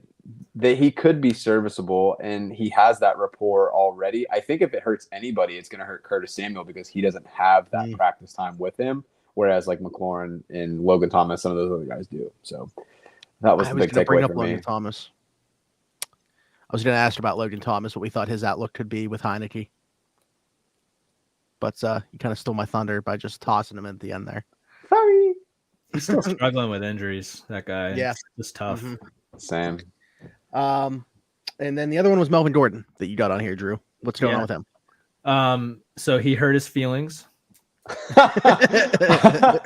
he could be serviceable, and he has that rapport already. I think if it hurts anybody, it's going to hurt Curtis Samuel because he doesn't have that practice time with him, whereas McLaurin and Logan Thomas, some of those other guys do. So that was the big takeaway for me. Logan Thomas. I was going to ask about Logan Thomas, what we thought his outlook could be with Heineke. But you kind of stole my thunder by just tossing him at the end there. Sorry. He's still struggling with injuries, that guy. Yeah. It's just tough. Mm-hmm. Same. And then the other one was Melvin Gordon that you got on here, Drew. What's going on with him? So he hurt his feelings. I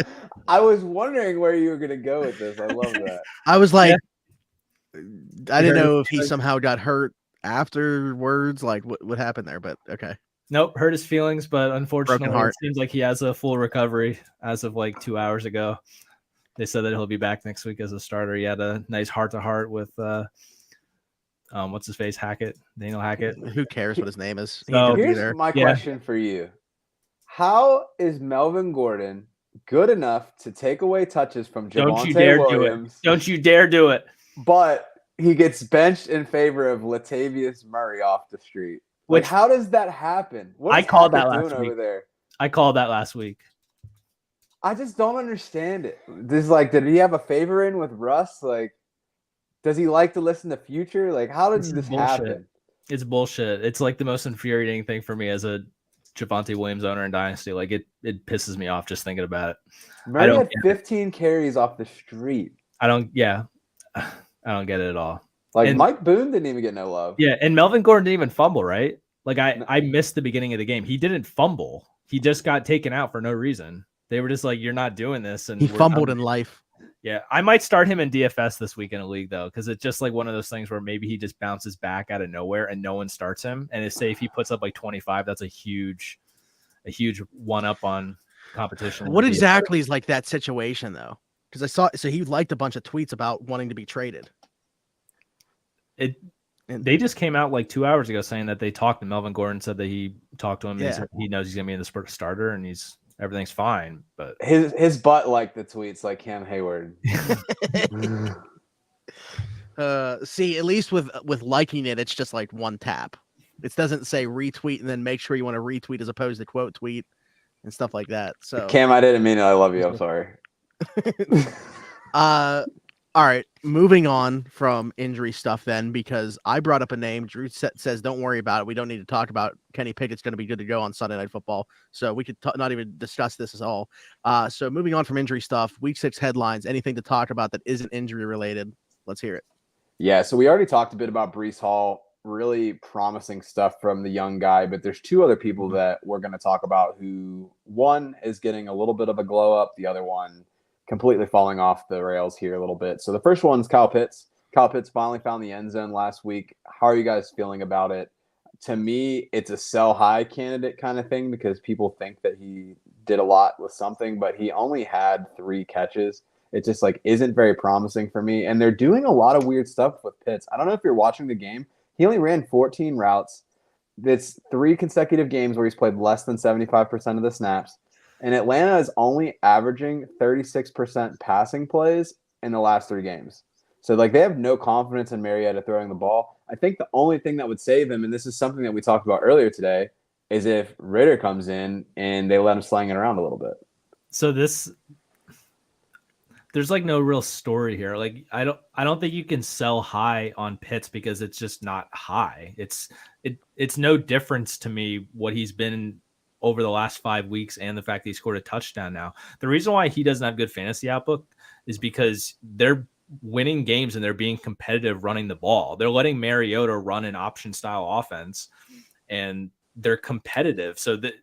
was wondering where you were going to go with this. I love that. I was I didn't know if he somehow got hurt afterwards. What happened there? But okay. Nope, hurt his feelings, but unfortunately, it seems like he has a full recovery as of 2 hours ago. They said that he'll be back next week as a starter. He had a nice heart-to-heart with what's his face, Daniel Hackett. Who cares what his name is? So, here's my question for you. How is Melvin Gordon good enough to take away touches from Javonte Williams? Don't you dare do it. But he gets benched in favor of Latavius Murray off the street. How does that happen? What I called that last week. Over there? I called that last week. I just don't understand it. This did he have a favor in with Russ? Does he like to listen to Future? How did this happen? It's bullshit. It's the most infuriating thing for me as a Javonte Williams owner in Dynasty. It pisses me off just thinking about it. Murray had 15 carries off the street. I don't get it at all. Mike Boone didn't even get no love. Yeah, and Melvin Gordon didn't even fumble, right? I missed the beginning of the game. He didn't fumble. He just got taken out for no reason. They were just you're not doing this. And he fumbled in life. Yeah, I might start him in DFS this week in a league, though, because it's just one of those things where maybe he just bounces back out of nowhere and no one starts him. And say if he puts up 25, that's a huge one-up on competition. What exactly is that situation, though? Because I saw, so he liked a bunch of tweets about wanting to be traded. And They just came out like 2 hours ago saying that they talked to Melvin Gordon, said that he talked to him. And Yeah. he knows he's gonna be in the starter, and everything's fine. But His butt liked the tweets like Cam Hayward. see, at least with liking it, it's just like one tap. It doesn't say retweet and then make sure you want to retweet as opposed to quote tweet and stuff like that. So Cam, I didn't mean it. I love you. I'm sorry. All right, moving on from injury stuff then, because I brought up a name. Drew says, don't worry about it. We don't need to talk about Kenny Pickett's going to be good to go on Sunday Night Football. So we could not even discuss this at all. So moving on from injury stuff, week 6 headlines, anything to talk about that isn't injury related? Let's hear it. Yeah, so we already talked a bit about Breece Hall, really promising stuff from the young guy, but there's 2 other people that we're going to talk about who, one is getting a little bit of a glow up, the other one completely falling off the rails here a little bit. So the first one's Kyle Pitts. Kyle Pitts finally found the end zone last week. How are you guys feeling about it? To me, it's a sell high candidate kind of thing because people think that he did a lot with something, but he only had 3 catches. It just like isn't very promising for me. And they're doing a lot of weird stuff with Pitts. I don't know if you're watching the game. He only ran 14 routes. It's 3 consecutive games where he's played less than 75% of the snaps. And Atlanta is only averaging 36% passing plays in the last 3 games. So, like, they have no confidence in Mariota throwing the ball. I think the only thing that would save him, and this is something that we talked about earlier today, is if Ritter comes in and they let him slang it around a little bit. So there's like no real story here. Like I don't think you can sell high on Pitts because it's just not high. It's no difference to me what he's been over the last 5 weeks and the fact that he scored a touchdown now. The reason why he doesn't have good fantasy outlook is because they're winning games and they're being competitive running the ball. They're letting Mariota run an option style offense and they're competitive. So that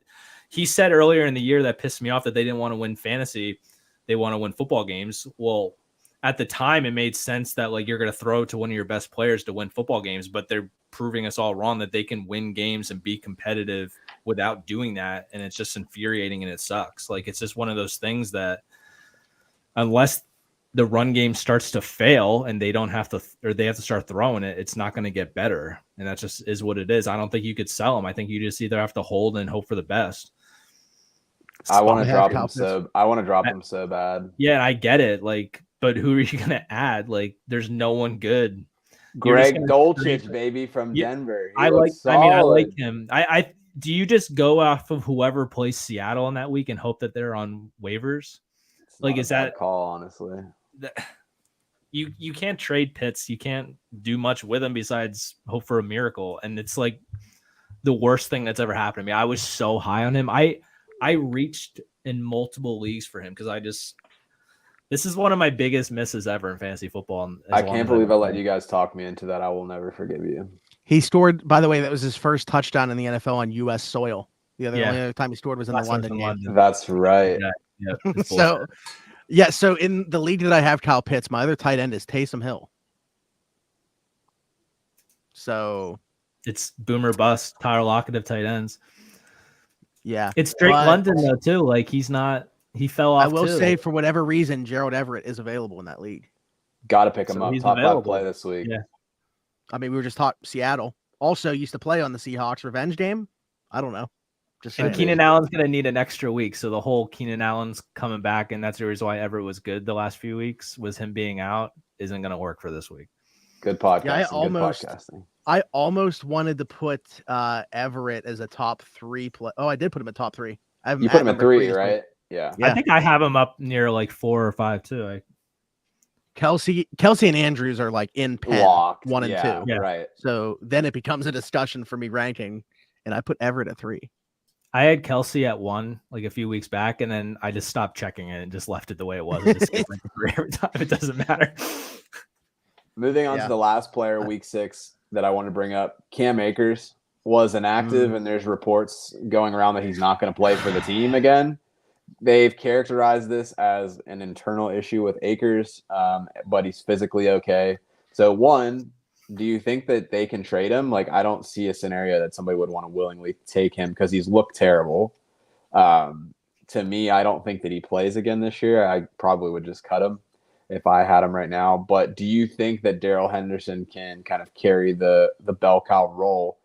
he said earlier in the year that pissed me off that they didn't want to win fantasy. They want to win football games. Well, at the time it made sense that like you're going to throw to one of your best players to win football games, but they're proving us all wrong that they can win games and be competitive without doing that. And it's just infuriating and it sucks. Like, it's just one of those things that unless the run game starts to fail and they don't have to, or they have to start throwing it, it's not going to get better. And that just is what it is. I don't think you could sell them. I think you just either have to hold and hope for the best. I want to drop him so bad. Yeah, I get it. Like, but who are you going to add? Like, there's no one good. Greg Dulcich, baby, from Denver. I like him. I do you just go off of whoever plays Seattle in that week and hope that they're on waivers? Like, is that a call, honestly? You can't trade Pitts. You can't do much with him besides hope for a miracle. And it's like the worst thing that's ever happened to me. I was so high on him. I reached in multiple leagues for him because this is one of my biggest misses ever in fantasy football. I can't believe I let you guys talk me into that. I will never forgive you. He scored, by the way, that was his first touchdown in the NFL on U.S. soil. The only other time he scored was in the London game. That's right. Yeah. So in the league that I have Kyle Pitts, my other tight end is Taysom Hill. So it's boomer bust, Tyler Lockett of tight ends. Yeah. It's Drake London though too. Like he fell off. I will say for whatever reason, Gerald Everett is available in that league. Got to pick him up. Top 5 play this week. Yeah. I mean, we were just talking Seattle. Also used to play on the Seahawks revenge game. I don't know. And Keenan Allen's going to need an extra week. So the whole Keenan Allen's coming back, and that's the reason why Everett was good the last few weeks, was him being out, isn't going to work for this week. Good podcasting. Yeah, I almost wanted to put Everett as a top 3 play. Oh, I did put him at top 3. You put him at 3, right? Yeah. I think I have him up near like 4 or 5 too. Kelsey and Andrews are like in pen locked. 1 and 2. Yeah. Right. So then it becomes a discussion for me ranking, and I put Everett at 3. I had Kelsey at 1 like a few weeks back, and then I just stopped checking it and just left it the way it was. Just every time. It doesn't matter. Moving on to the last player, week 6, that I want to bring up. Cam Akers was inactive, and there's reports going around that he's not going to play for the team again. They've characterized this as an internal issue with Akers, but he's physically okay. So, one, do you think that they can trade him? Like, I don't see a scenario that somebody would want to willingly take him because he's looked terrible. To me, I don't think that he plays again this year. I probably would just cut him. if I had him right now. But do you think that Darrell Henderson can kind of carry the bell cow role?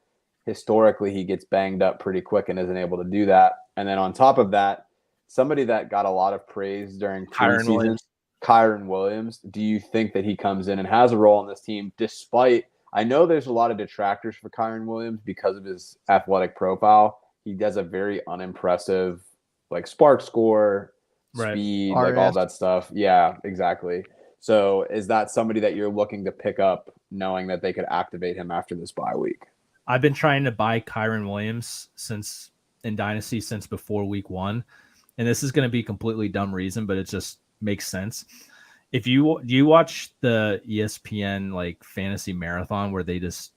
Historically, he gets banged up pretty quick and isn't able to do that. And then on top of that, somebody that got a lot of praise during preseason, Kyren Williams. Do you think that he comes in and has a role on this team despite – I know there's a lot of detractors for Kyren Williams because of his athletic profile. He does a very unimpressive like spark score, speed, like all that stuff. Yeah, exactly. So is that somebody that you're looking to pick up knowing that they could activate him after this bye week? I've been trying to buy Kyren Williams in Dynasty since before week 1. And this is going to be a completely dumb reason, but it just makes sense. Do you watch the ESPN like fantasy marathon where they just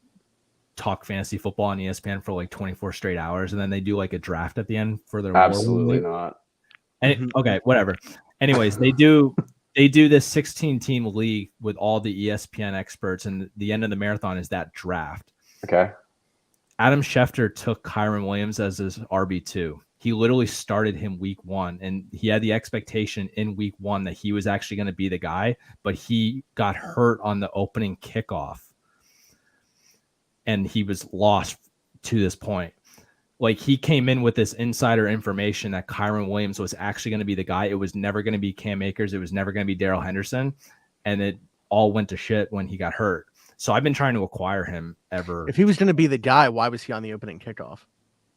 talk fantasy football on ESPN for like 24 straight hours and then they do like a draft at the end for their Absolutely not. Okay, whatever. Anyways, they do this 16 team league with all the ESPN experts, and the end of the marathon is that draft. Okay. Adam Schefter took Kyren Williams as his RB2. He literally started him week 1, and he had the expectation in week 1 that he was actually going to be the guy, but he got hurt on the opening kickoff, and he was lost to this point. Like, he came in with this insider information that Kyren Williams was actually going to be the guy. It was never going to be Cam Akers. It was never going to be Darrell Henderson, and it all went to shit when he got hurt. So I've been trying to acquire him ever. If he was going to be the guy, why was he on the opening kickoff?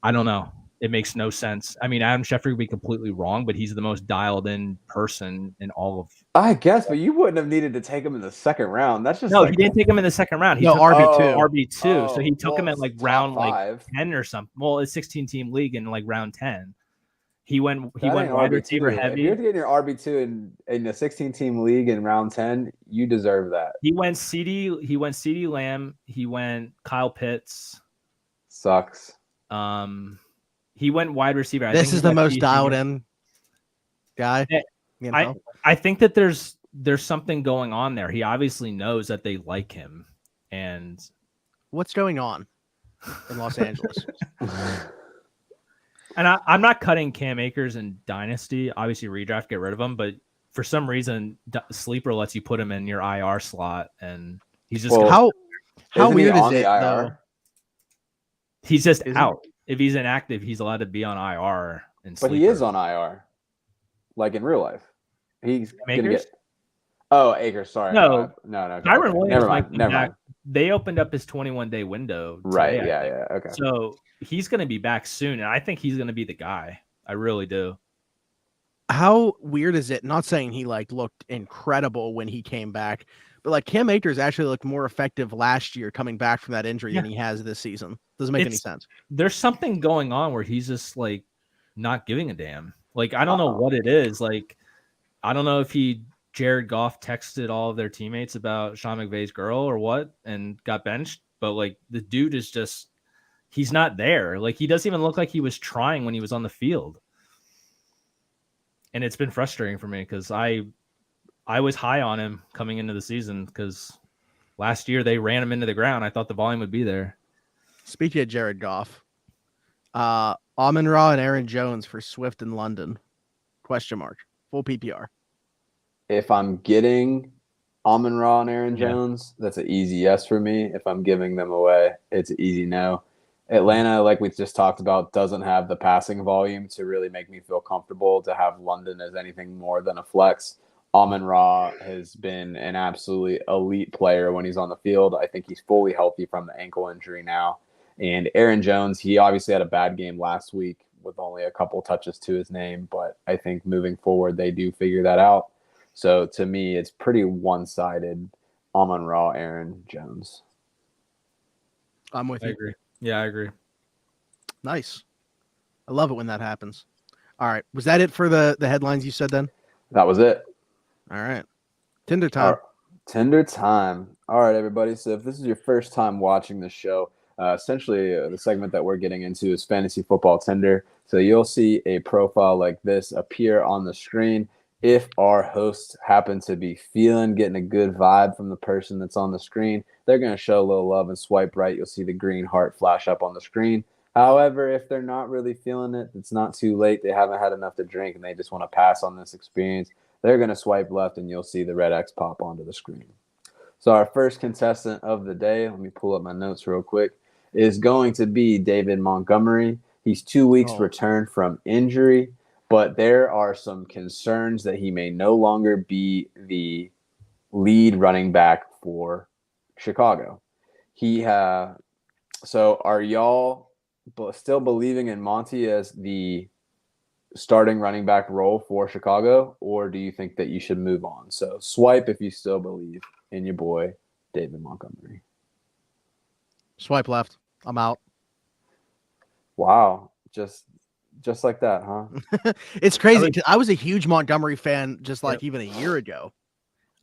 I don't know. It makes no sense. I mean, Adam Schefter would be completely wrong, but he's the most dialed in person in all of. I guess, but you wouldn't have needed to take him in the second round. That's just he didn't take him in the second round. He took RB2. RB2. So he took him at like round 5. like 10 or something. Well, it's 16 team league in like round 10. He went wide RB2. receiver heavy. If you're getting your RB2 in a 16 team league in round 10, you deserve that. He went CeeDee Lamb. He went Kyle Pitts. Sucks. He went wide receiver. This is the most dialed in guy. You know? I think that there's something going on there. He obviously knows that they like him. And what's going on in Los Angeles? And I'm not cutting Cam Akers in Dynasty. Obviously, redraft, get rid of him. But for some reason, Sleeper lets you put him in your IR slot, and he's just how weird is it though? He's just out. If he's inactive, he's allowed to be on IR. But he is on IR, like in real life. He's gonna get. Oh, Akers. Sorry. No. Kyren Williams. Never mind. They opened up his 21-day window. Today, right. Yeah. Okay. So he's going to be back soon, and I think he's going to be the guy. I really do. How weird is it? Not saying he like looked incredible when he came back, but like Cam Akers actually looked more effective last year coming back from that injury than he has this season. Doesn't make any sense. There's something going on where he's just like not giving a damn. Like, I don't know what it is. Like, I don't know if Jared Goff texted all of their teammates about Sean McVay's girl or what and got benched, but like the dude is just, he's not there. Like, he doesn't even look like he was trying when he was on the field. And it's been frustrating for me because I was high on him coming into the season because last year they ran him into the ground. I thought the volume would be there. Speaking of Jared Goff, Amon-Ra and Aaron Jones for Swift in London? ? Full PPR. If I'm getting Amon-Ra and Aaron Jones, that's an easy yes for me. If I'm giving them away, it's an easy no. Atlanta, like we just talked about, doesn't have the passing volume to really make me feel comfortable to have London as anything more than a flex. Amon-Ra has been an absolutely elite player when he's on the field. I think he's fully healthy from the ankle injury now. And Aaron Jones, he obviously had a bad game last week with only a couple touches to his name, but I think moving forward, they do figure that out. So to me, it's pretty one-sided. Amon-Ra, Aaron Jones. I'm with you. I agree. Yeah, I agree. Nice. I love it when that happens. All right. Was that it for the headlines you said then? That was it. All right. Tinder time. Tinder time. All right, everybody. So if this is your first time watching the show, essentially the segment that we're getting into is Fantasy Football Tinder. So you'll see a profile like this appear on the screen. If our hosts happen to be getting a good vibe from the person that's on the screen, they're going to show a little love and swipe right. You'll see the green heart flash up on the screen. However, if they're not really feeling it, it's not too late. They haven't had enough to drink and they just want to pass on this experience. they're going to swipe left and you'll see the red X pop onto the screen. So our first contestant of the day, let me pull up my notes real quick, is going to be David Montgomery. He's 2 weeks returned from injury, but there are some concerns that he may no longer be the lead running back for Chicago. So are y'all still believing in Monty as the starting running back role for Chicago, or do you think that you should move on? So swipe if you still believe in your boy, David Montgomery. Swipe left. I'm out. Wow. Just like that, huh? It's crazy. I was a huge Montgomery fan just like even a year ago.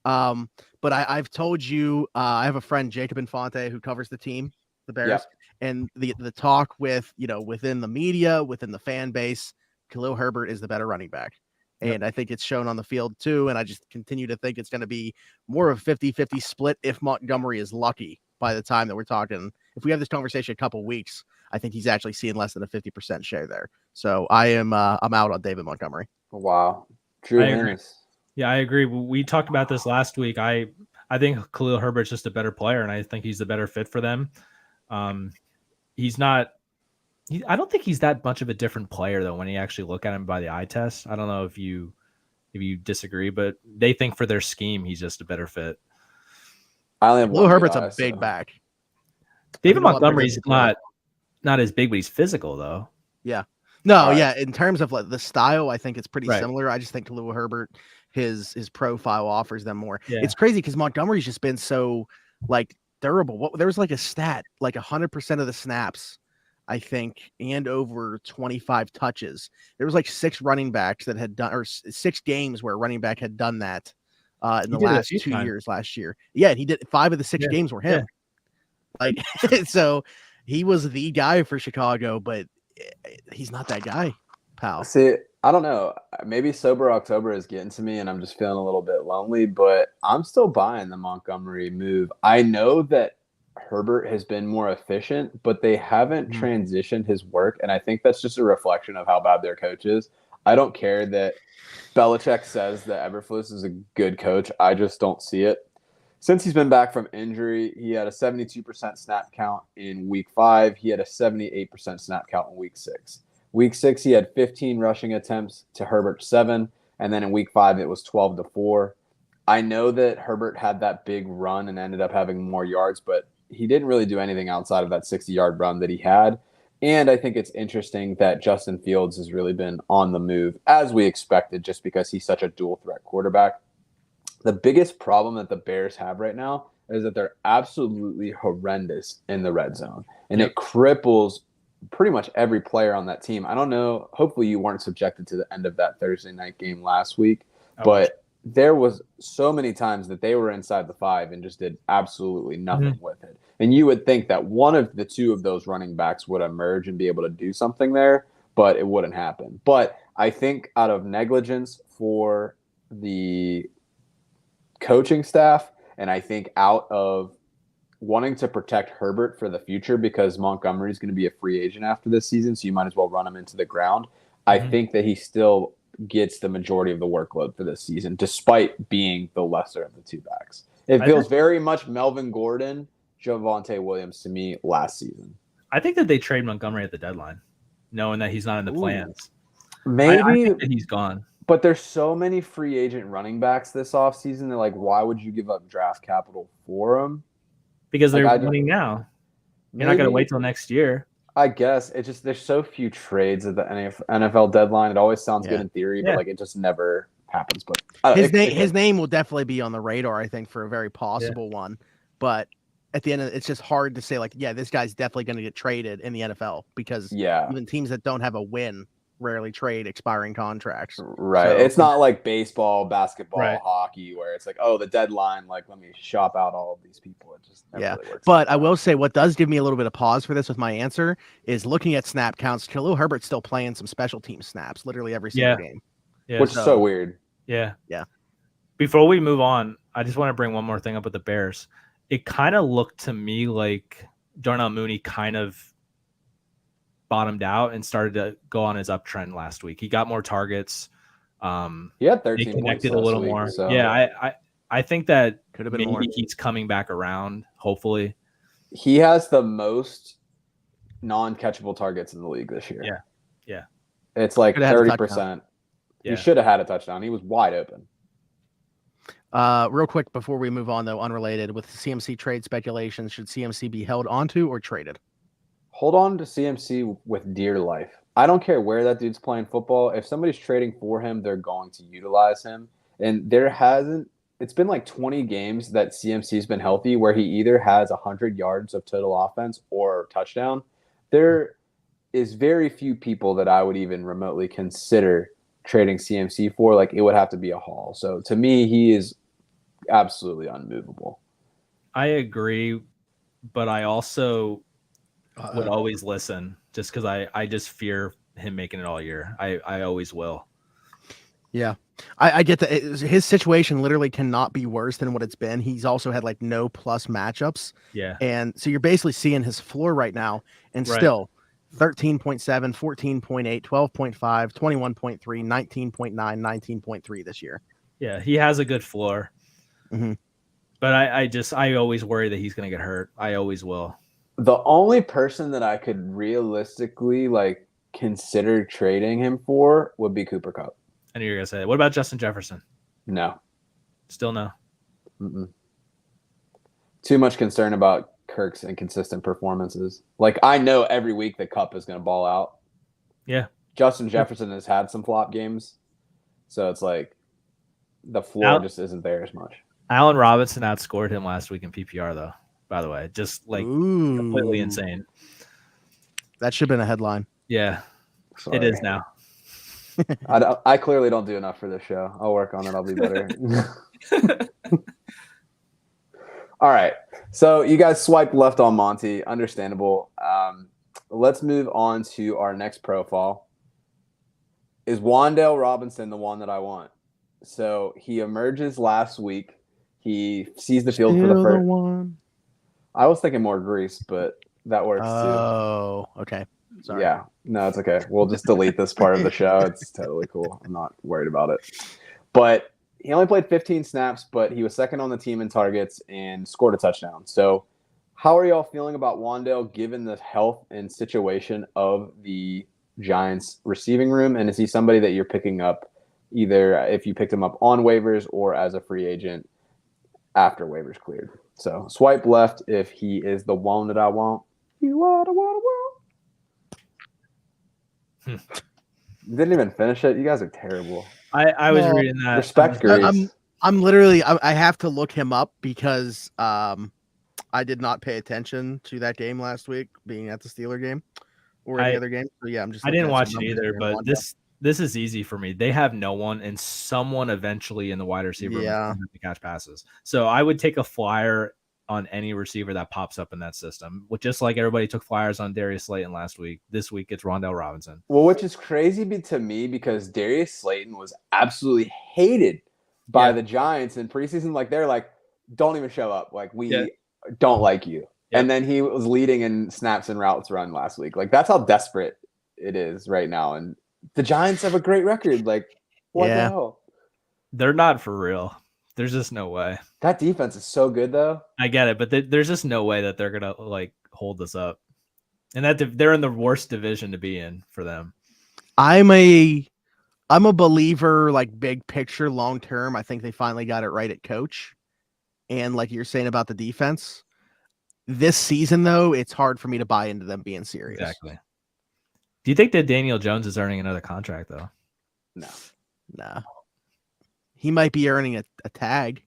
But I've told you, I have a friend, Jacob Infante, who covers the team, the Bears, and the talk with, within the media, within the fan base, Khalil Herbert is the better running back. And I think it's shown on the field too. And I just continue to think it's going to be more of a 50-50 split if Montgomery is lucky by the time that we're talking. If we have this conversation a couple weeks, I think he's actually seeing less than a 50% share there. So I'm out on David Montgomery. Wow. Drew Hannis. Yeah, I agree. We talked about this last week. I think Khalil Herbert's just a better player, and I think he's the better fit for them. He's not. I don't think he's that much of a different player though when you actually look at him by the eye test. I don't know if you disagree, but they think for their scheme he's just a better fit. Khalil Herbert's a big back. David Montgomery's not as big, but he's physical though. Yeah. No, yeah. In terms of like the style, I think it's pretty similar. I just think Khalil Herbert, his profile offers them more. Yeah. It's crazy because Montgomery's just been so like durable. There was like a stat, like 100% of the snaps, I think, and over 25 touches. There was like 6 running backs that had done, or 6 games where a running back had done that in the last 2 years last year. Yeah, and he did 5 of the 6 games were him. Yeah. Like, so he was the guy for Chicago, but he's not that guy, pal. See, I don't know. Maybe Sober October is getting to me and I'm just feeling a little bit lonely, but I'm still buying the Montgomery move. I know that Herbert has been more efficient, but they haven't transitioned his work, and I think that's just a reflection of how bad their coach is. I don't care that Belichick says that Eberflus is a good coach. I just don't see it. Since he's been back from injury, he had a 72% snap count in week 5. He had a 78% snap count in week 6. Week 6, he had 15 rushing attempts to Herbert's 7, and then in week 5, it was 12-4. I know that Herbert had that big run and ended up having more yards, but he didn't really do anything outside of that 60-yard run that he had. And I think it's interesting that Justin Fields has really been on the move, as we expected, just because he's such a dual-threat quarterback. The biggest problem that the Bears have right now is that they're absolutely horrendous in the red zone. And it cripples pretty much every player on that team. I don't know. Hopefully you weren't subjected to the end of that Thursday night game last week. But there was so many times that they were inside the 5 and just did absolutely nothing with it. And you would think that one of the 2 of those running backs would emerge and be able to do something there, but it wouldn't happen. But I think out of negligence for the coaching staff, and I think out of wanting to protect Herbert for the future because Montgomery is going to be a free agent after this season, so you might as well run him into the ground. I think that he still gets the majority of the workload for this season, despite being the lesser of the 2 backs. It feels very much Melvin Gordon, Javonte Williams to me last season. I think that they trade Montgomery at the deadline, knowing that he's not in the plans. Maybe I think that he's gone. But there's so many free agent running backs this offseason. They're like, why would you give up draft capital for them? Because they're winning now. You're not going to wait till next year. I guess it's just there's so few trades at the NFL deadline. It always sounds good in theory, but like it just never happens. But his name will definitely be on the radar, I think, for a very possible one. But at the end of it, it's just hard to say, like, yeah, this guy's definitely going to get traded in the NFL because even teams that don't have a win rarely trade expiring contracts. Right. So, it's not like baseball, basketball, hockey, where it's like, oh, the deadline, like, let me shop out all of these people. It just never really works. But I will say what does give me a little bit of pause for this with my answer is looking at snap counts. Khalil Herbert's still playing some special team snaps literally every single game. Yeah. Which is so weird. Yeah. Yeah. Before we move on, I just want to bring one more thing up with the Bears. It kind of looked to me like Darnell Mooney kind of bottomed out and started to go on his uptrend last week. He got more targets. He had They 13 points connected a last little week, more. so Yeah, I think that Could have been maybe more. he's coming back around. Hopefully, he has the most non-catchable targets in the league this year. Yeah. Yeah. It's like Could have had a 30%. Yeah. He should have had a touchdown. He was wide open. Real quick before we move on, though, unrelated with CMC trade speculations, should CMC be held onto or traded? Hold on to CMC with dear life. I don't care where that dude's playing football. If somebody's trading for him, they're going to utilize him. And it's been like 20 games that CMC's been healthy where he either has 100 yards of total offense or touchdown. There is very few people that I would even remotely consider trading CMC for. Like, it would have to be a haul. So to me, he is absolutely unmovable. I agree, but I also would always listen just because I just fear him making it all year. I always will. Yeah, I get that his situation literally cannot be worse than what it's been. He's also had like no plus matchups. Yeah. And so you're basically seeing his floor right now, and still 13.7, 14.8, 12.5, 21.3, 19.9, 19.3 this year. Yeah, he has a good floor. Mm-hmm. But I always worry that he's going to get hurt. I always will. The only person that I could realistically like consider trading him for would be Cooper Kupp. I knew you were going to say that. What about Justin Jefferson? No. Still no. Mm-mm. Too much concern about Kirk's inconsistent performances. Like, I know every week that Kupp is going to ball out. Yeah. Justin Jefferson has had some flop games. So it's like the floor just isn't there as much. Allen Robinson outscored him last week in PPR, though, by the way. Just like completely insane. That should have been a headline. Yeah. Sorry. It is now. I clearly don't do enough for this show. I'll work on it. I'll be better. All right. So you guys swiped left on Monty. Understandable. Let's move on to our next profile. Is Wan'Dale Robinson the one that I want? So he emerges last week. He sees the field for the first one. I was thinking more Greece, but that works too. Oh, okay. Sorry. Yeah. No, it's okay. We'll just delete this part of the show. It's totally cool. I'm not worried about it. But he only played 15 snaps, but he was second on the team in targets and scored a touchdown. So how are y'all feeling about Wan'Dale given the health and situation of the Giants receiving room? And is he somebody that you're picking up either if you picked him up on waivers or as a free agent after waivers cleared? So swipe left if he is the one that I want. You are the one I want. Didn't even finish it. You guys are terrible. I was reading that. Respect Greece. I'm literally I have to look him up because I did not pay attention to that game last week, being at the Steeler game or any other game. So yeah, I didn't watch it either, but this is easy for me. They have no one, and someone eventually in the wide receiver room to catch passes. So I would take a flyer on any receiver that pops up in that system. Just like everybody took flyers on Darius Slayton last week. This week it's Wan'Dale Robinson. Well, which is crazy to me because Darius Slayton was absolutely hated by the Giants in preseason. Like, they're like, don't even show up. Like, we don't like you. Yep. And then he was leading in snaps and routes run last week. Like, that's how desperate it is right now. And the Giants have a great record. Like, what the hell? They're not for real. There's just no way. That defense is so good, though. I get it, but there's just no way that they're gonna like hold this up, and that they're in the worst division to be in for them. I'm a believer, like big picture, long term. I think they finally got it right at coach, and like you're saying about the defense, this season though, it's hard for me to buy into them being serious. Exactly. Do you think that Daniel Jones is earning another contract though? No. He might be earning a tag.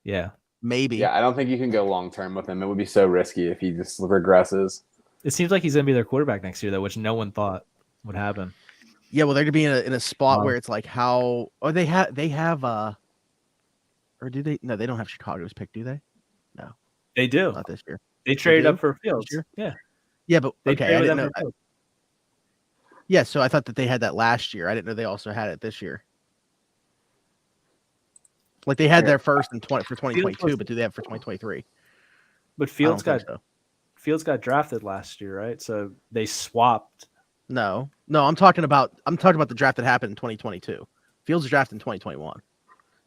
Yeah. Maybe. Yeah, I don't think you can go long term with him. It would be so risky if he just regresses. It seems like he's going to be their quarterback next year, though, which no one thought would happen. Yeah, well, they're going to be in a spot where it's like how – or they have or do they – no, they don't have Chicago's pick, do they? No. They do. Not this year. They traded up for Fields. Yeah. Yeah, but they okay, I didn't know. Yeah, so I thought that they had that last year. I didn't know they also had it this year. Like they had their first in 2022, but do they have for 2023? But Fields got drafted last year, right? So they swapped. No, I'm talking about the draft that happened in 2022. Fields was drafted in 2021.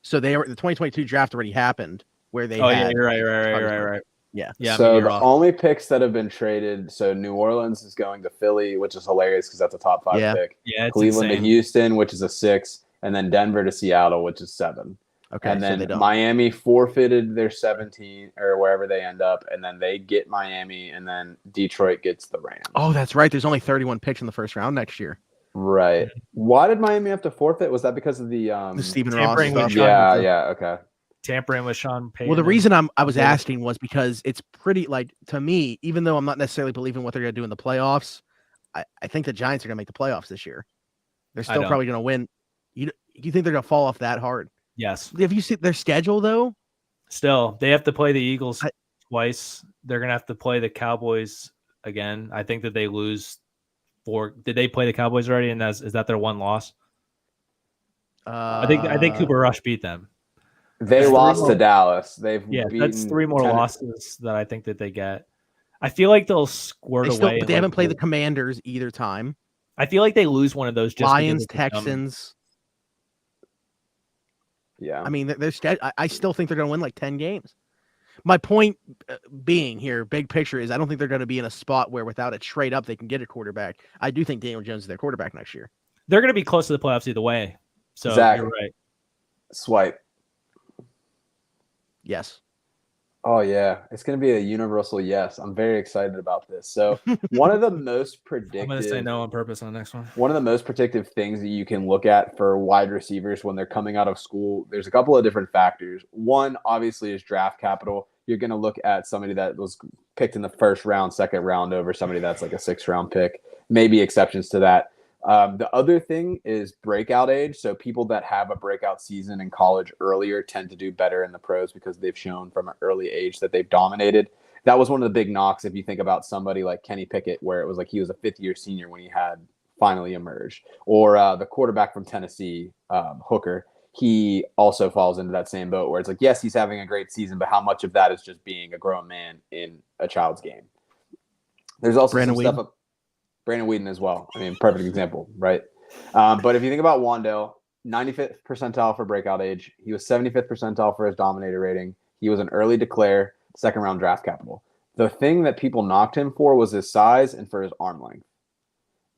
So the 2022 draft already happened where they Oh had yeah, you're right. Yeah. Yeah. So you're the off. only picks that have been traded, so New Orleans is going to Philly, which is hilarious because that's a top 5 Yeah. pick. Yeah, it's Cleveland insane. to Houston, which is a 6, and then Denver to Seattle, which is 7. Okay. And So then they don't. Miami forfeited their 17 or wherever they end up, and then they get Miami, and then Detroit gets the Rams. Oh, that's right. There's only 31 picks in the first round next year. Right. Why did Miami have to forfeit? Was that because of the Stephen Ross tampering with stuff. Sean Yeah, okay. Tampering with Sean Payton. Well, the reason I was asking was because it's pretty, like, to me, even though I'm not necessarily believing what they're going to do in the playoffs, I think the Giants are going to make the playoffs this year. They're still probably going to win. You think they're going to fall off that hard? Yes. Have you seen their schedule, though? Still, they have to play the Eagles twice. They're going to have to play the Cowboys again. I think that they lose 4. Did they play the Cowboys already? And is that their one loss? I think Cooper Rush beat them. They lost to Dallas. That's 3 more losses that I think that they get. I feel like they'll squirt away. But they haven't played the Commanders either time. I feel like they lose one of those. Just Lions, Texans. Yeah. I mean, I still think they're going to win like 10 games. My point being here, big picture, is I don't think they're going to be in a spot where without a trade up, they can get a quarterback. I do think Daniel Jones is their quarterback next year. They're going to be close to the playoffs either way. So Zach, you're right. Swipe. Yes. Oh, yeah. It's going to be a universal yes. I'm very excited about this. So one of the most predictive... I'm going to say no on purpose on the next one. One of the most predictive things that you can look at for wide receivers when they're coming out of school, there's a couple of different factors. One, obviously, is draft capital. You're going to look at somebody that was picked in the first round, second round over somebody that's like a 6th-round pick. Maybe exceptions to that. The other thing is breakout age. So people that have a breakout season in college earlier tend to do better in the pros because they've shown from an early age that they've dominated. That was one of the big knocks if you think about somebody like Kenny Pickett, where it was like he was a 5th-year senior when he had finally emerged. Or the quarterback from Tennessee, Hooker, he also falls into that same boat where it's like, yes, he's having a great season, but how much of that is just being a grown man in a child's game? There's also some stuff up. Brandon Whedon as well. I mean, perfect example, right? But if you think about Wandale, 95th percentile for breakout age. He was 75th percentile for his dominator rating. He was an early declare, 2nd-round draft capital. The thing that people knocked him for was his size and for his arm length.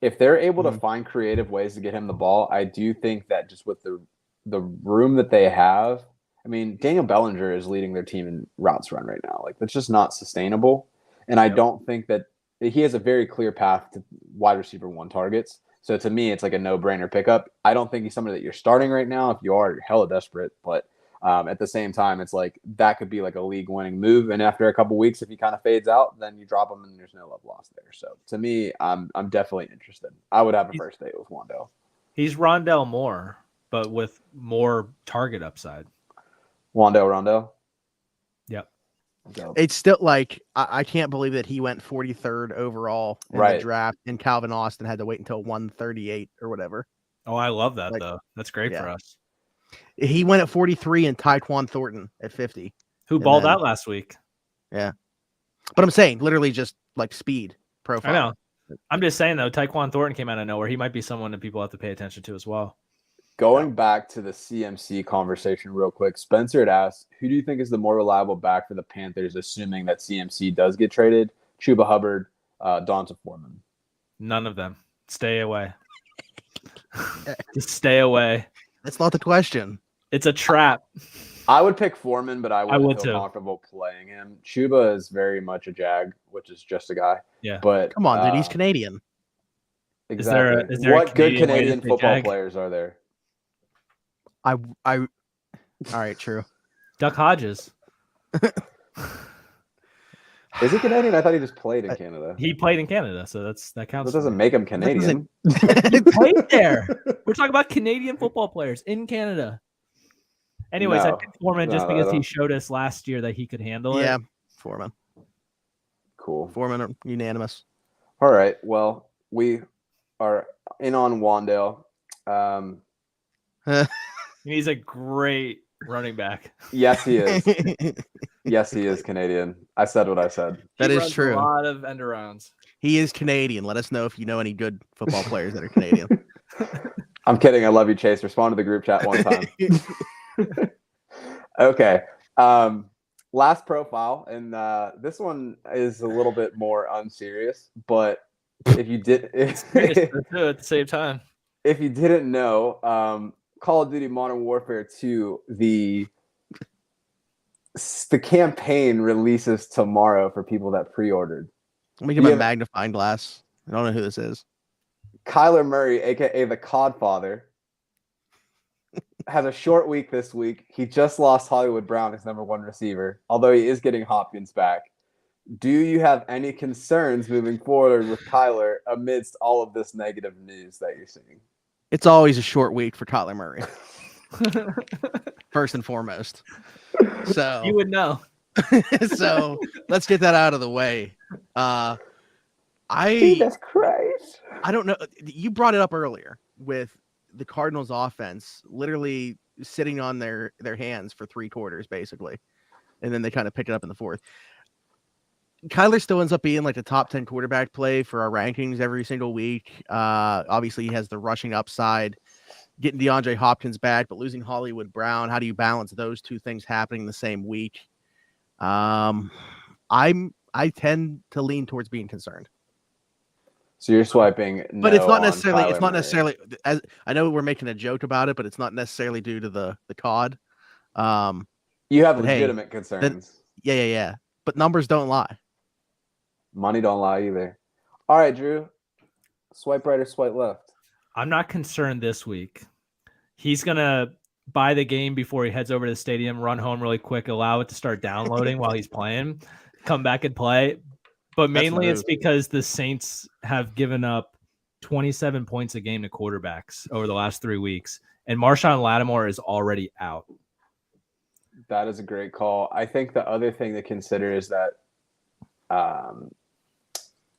If they're able to find creative ways to get him the ball, I do think that just with the room that they have, I mean, Daniel Bellinger is leading their team in routes run right now. Like, that's just not sustainable. And I don't think that he has a very clear path to wide receiver 1 targets. So to me, it's like a no-brainer pickup. I don't think he's somebody that you're starting right now. If you are, you're hella desperate. But at the same time, it's like that could be like a league-winning move. And after a couple weeks, if he kind of fades out, then you drop him and there's no love lost there. So to me, I'm definitely interested. I would have a first date with Wandale. He's Rondell Moore, but with more target upside. Rondale? Yep. It's still like I can't believe that he went 43rd overall in the draft, and Calvin Austin had to wait until 138 or whatever. Oh, I love that though. That's great for us. He went at 43 and Tyquan Thornton at 50. Who balled out last week? Yeah. But I'm saying literally just like speed profile. I know. I'm just saying though, Tyquan Thornton came out of nowhere. He might be someone that people have to pay attention to as well. Going back to the CMC conversation real quick, Spencer had asked, who do you think is the more reliable back for the Panthers, assuming that CMC does get traded? Chuba Hubbard, Donta Foreman. None of them. Stay away. Just stay away. That's not the question. It's a trap. I would pick Foreman, but I wouldn't feel too. comfortable playing him. Chuba is very much a Jag, which is just a guy. Yeah. But come on, dude, he's Canadian. Exactly. Is there what good Canadian football players are there? All right, true. Duck Hodges. Is he Canadian? I thought he just played in Canada. He played in Canada, so that counts. That doesn't make him Canadian. He played there. We're talking about Canadian football players in Canada. Anyways, I think Foreman just because he showed us last year that he could handle it. Yeah, Foreman. Cool. Foreman are unanimous. All right. Well, we are in on Wandale. He's a great running back. Yes, he is. Yes, he is Canadian. I said what I said. That is true. A lot of end arounds. He is Canadian. Let us know if you know any good football players that are Canadian. I'm kidding. I love you, Chase. Respond to the group chat one time. Okay. Last profile, and this one is a little bit more unserious, but if you did, Let's do it at the same time. If you didn't know, Call of Duty Modern Warfare 2, the campaign releases tomorrow for people that pre-ordered. Let me get my magnifying glass. I don't know who this is. Kyler Murray, aka the Codfather, has a short week this week. He just lost Hollywood Brown, his number one receiver, although he is getting Hopkins back. Do you have any concerns moving forward with Kyler amidst all of this negative news that you're seeing? It's always a short week for Kyler Murray. First and foremost. So you would know. So let's get that out of the way. Jesus Christ. I don't know. You brought it up earlier with the Cardinals offense literally sitting on their hands for 3 quarters, basically. And then they kind of pick it up in the fourth. Kyler still ends up being like the top 10 quarterback play for our rankings every single week. Obviously, he has the rushing upside, getting DeAndre Hopkins back, but losing Hollywood Brown. How do you balance those two things happening in the same week? I tend to lean towards being concerned. So you're swiping, no, but it's not necessarily. Kyler It's not Murray. necessarily. As I know we're making a joke about it, but it's not necessarily due to the COD. You have legitimate concerns. Yeah. But numbers don't lie. Money don't lie either. All right, Drew. Swipe right or swipe left? I'm not concerned this week. He's going to buy the game before he heads over to the stadium, run home really quick, allow it to start downloading while he's playing, come back and play. But mainly it's because the Saints have given up 27 points a game to quarterbacks over the last 3 weeks, and Marshawn Lattimore is already out. That is a great call. I think the other thing to consider is that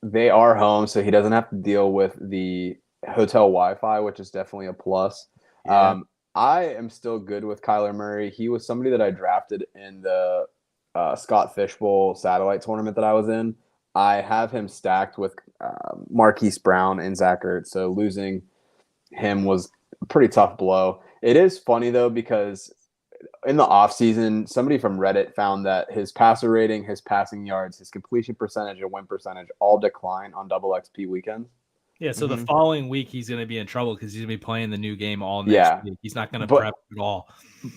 they are home, so he doesn't have to deal with the hotel Wi-Fi, which is definitely a plus. Yeah. I am still good with Kyler Murray. He was somebody that I drafted in the Scott Fishbowl satellite tournament that I was in. I have him stacked with Marquise Brown and Zach Ertz, so losing him was a pretty tough blow. It is funny, though, because in the offseason, somebody from Reddit found that his passer rating, his passing yards, his completion percentage, and win percentage all decline on double XP weekends. Yeah, so the following week he's going to be in trouble because he's going to be playing the new game all next week. He's not going to prep at all.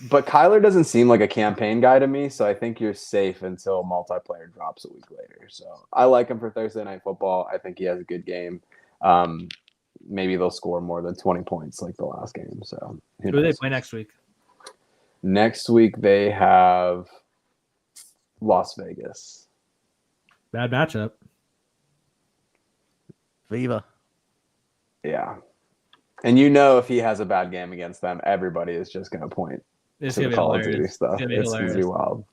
But Kyler doesn't seem like a campaign guy to me, so I think you're safe until multiplayer drops a week later. So I like him for Thursday Night Football. I think he has a good game. Maybe they'll score more than 20 points like the last game. So who do they play next week? Next week they have Las Vegas. Bad matchup. Viva. Yeah. And if he has a bad game against them, everybody is just going to point to the Call of Duty stuff. It's going to be wild.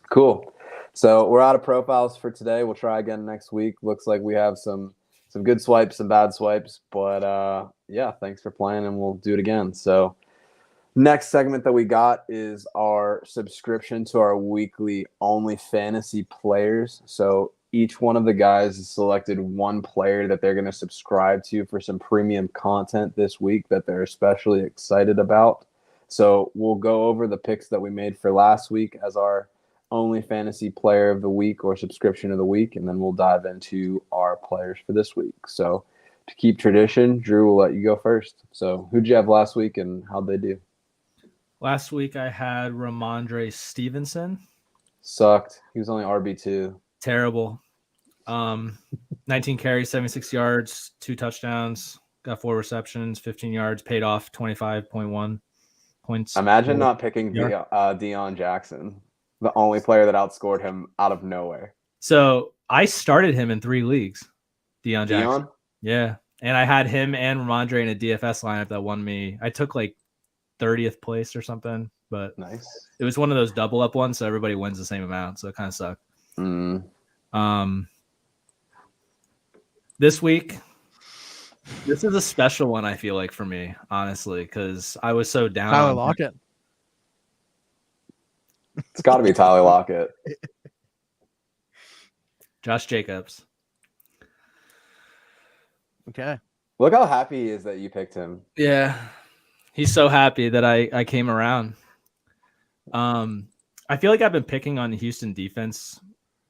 Cool. So we're out of profiles for today. We'll try again next week. Looks like we have some good swipes, some bad swipes. But, yeah, thanks for playing, and we'll do it again. So next segment that we got is our subscription to our weekly Only Fantasy Players. So each one of the guys has selected one player that they're going to subscribe to for some premium content this week that they're especially excited about. So we'll go over the picks that we made for last week as our Only Fantasy Player of the Week or subscription of the week, and then we'll dive into our players for this week. So to keep tradition, Drew, will let you go first. So who'd you have last week and how'd they do? Last week I had Ramondre Stevenson. Sucked. He was only RB2. Terrible. 19 carries, 76 yards, 2 touchdowns, got 4 receptions, 15 yards, paid off 25.1 points. Imagine not picking Deion Jackson, the only player that outscored him out of nowhere. So I started him in 3 leagues. Deion Jackson. Deion? Yeah. And I had him and Ramondre in a DFS lineup that won me. I took like 30th place or something, but nice. It was one of those double up ones, so everybody wins the same amount. So it kind of sucked. This week, this is a special one, I feel like, for me, honestly, because I was so down. Tyler Lockett. It's got to be Tyler Lockett. Josh Jacobs. Okay. Look how happy he is that you picked him. Yeah. He's so happy that I came around. I feel like I've been picking on the Houston defense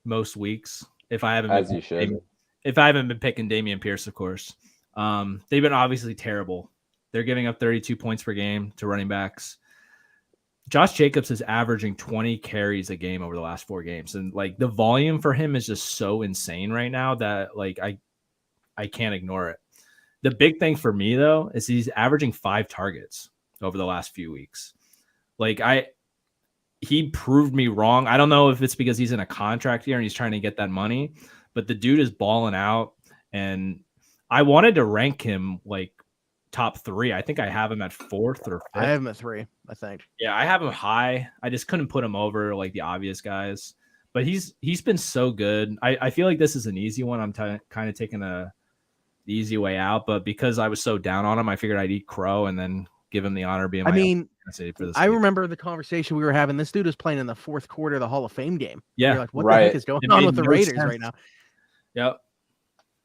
most weeks. If I haven't As you should. If I haven't been picking Dameon Pierce, of course. They've been obviously terrible. They're giving up 32 points per game to running backs. Josh Jacobs is averaging 20 carries a game over the last 4 games. And like the volume for him is just so insane right now that like I can't ignore it. The big thing for me though is he's averaging 5 targets over the last few weeks. Like he proved me wrong. I don't know if it's because he's in a contract year and he's trying to get that money, but the dude is balling out. And I wanted to rank him like top 3. I think I have him at 4th or 5th. I have him at 3, I think. Yeah, I have him high. I just couldn't put him over like the obvious guys. But he's been so good. I feel like this is an easy one. I'm kind of taking the easy way out, but because I was so down on him, I figured I'd eat crow and then give him the honor of being my for this I week. remember the conversation we were having. This dude was playing in the 4th quarter of the Hall of Fame game. Yeah. You're like, what the heck is going on with the Raiders right now? Yep.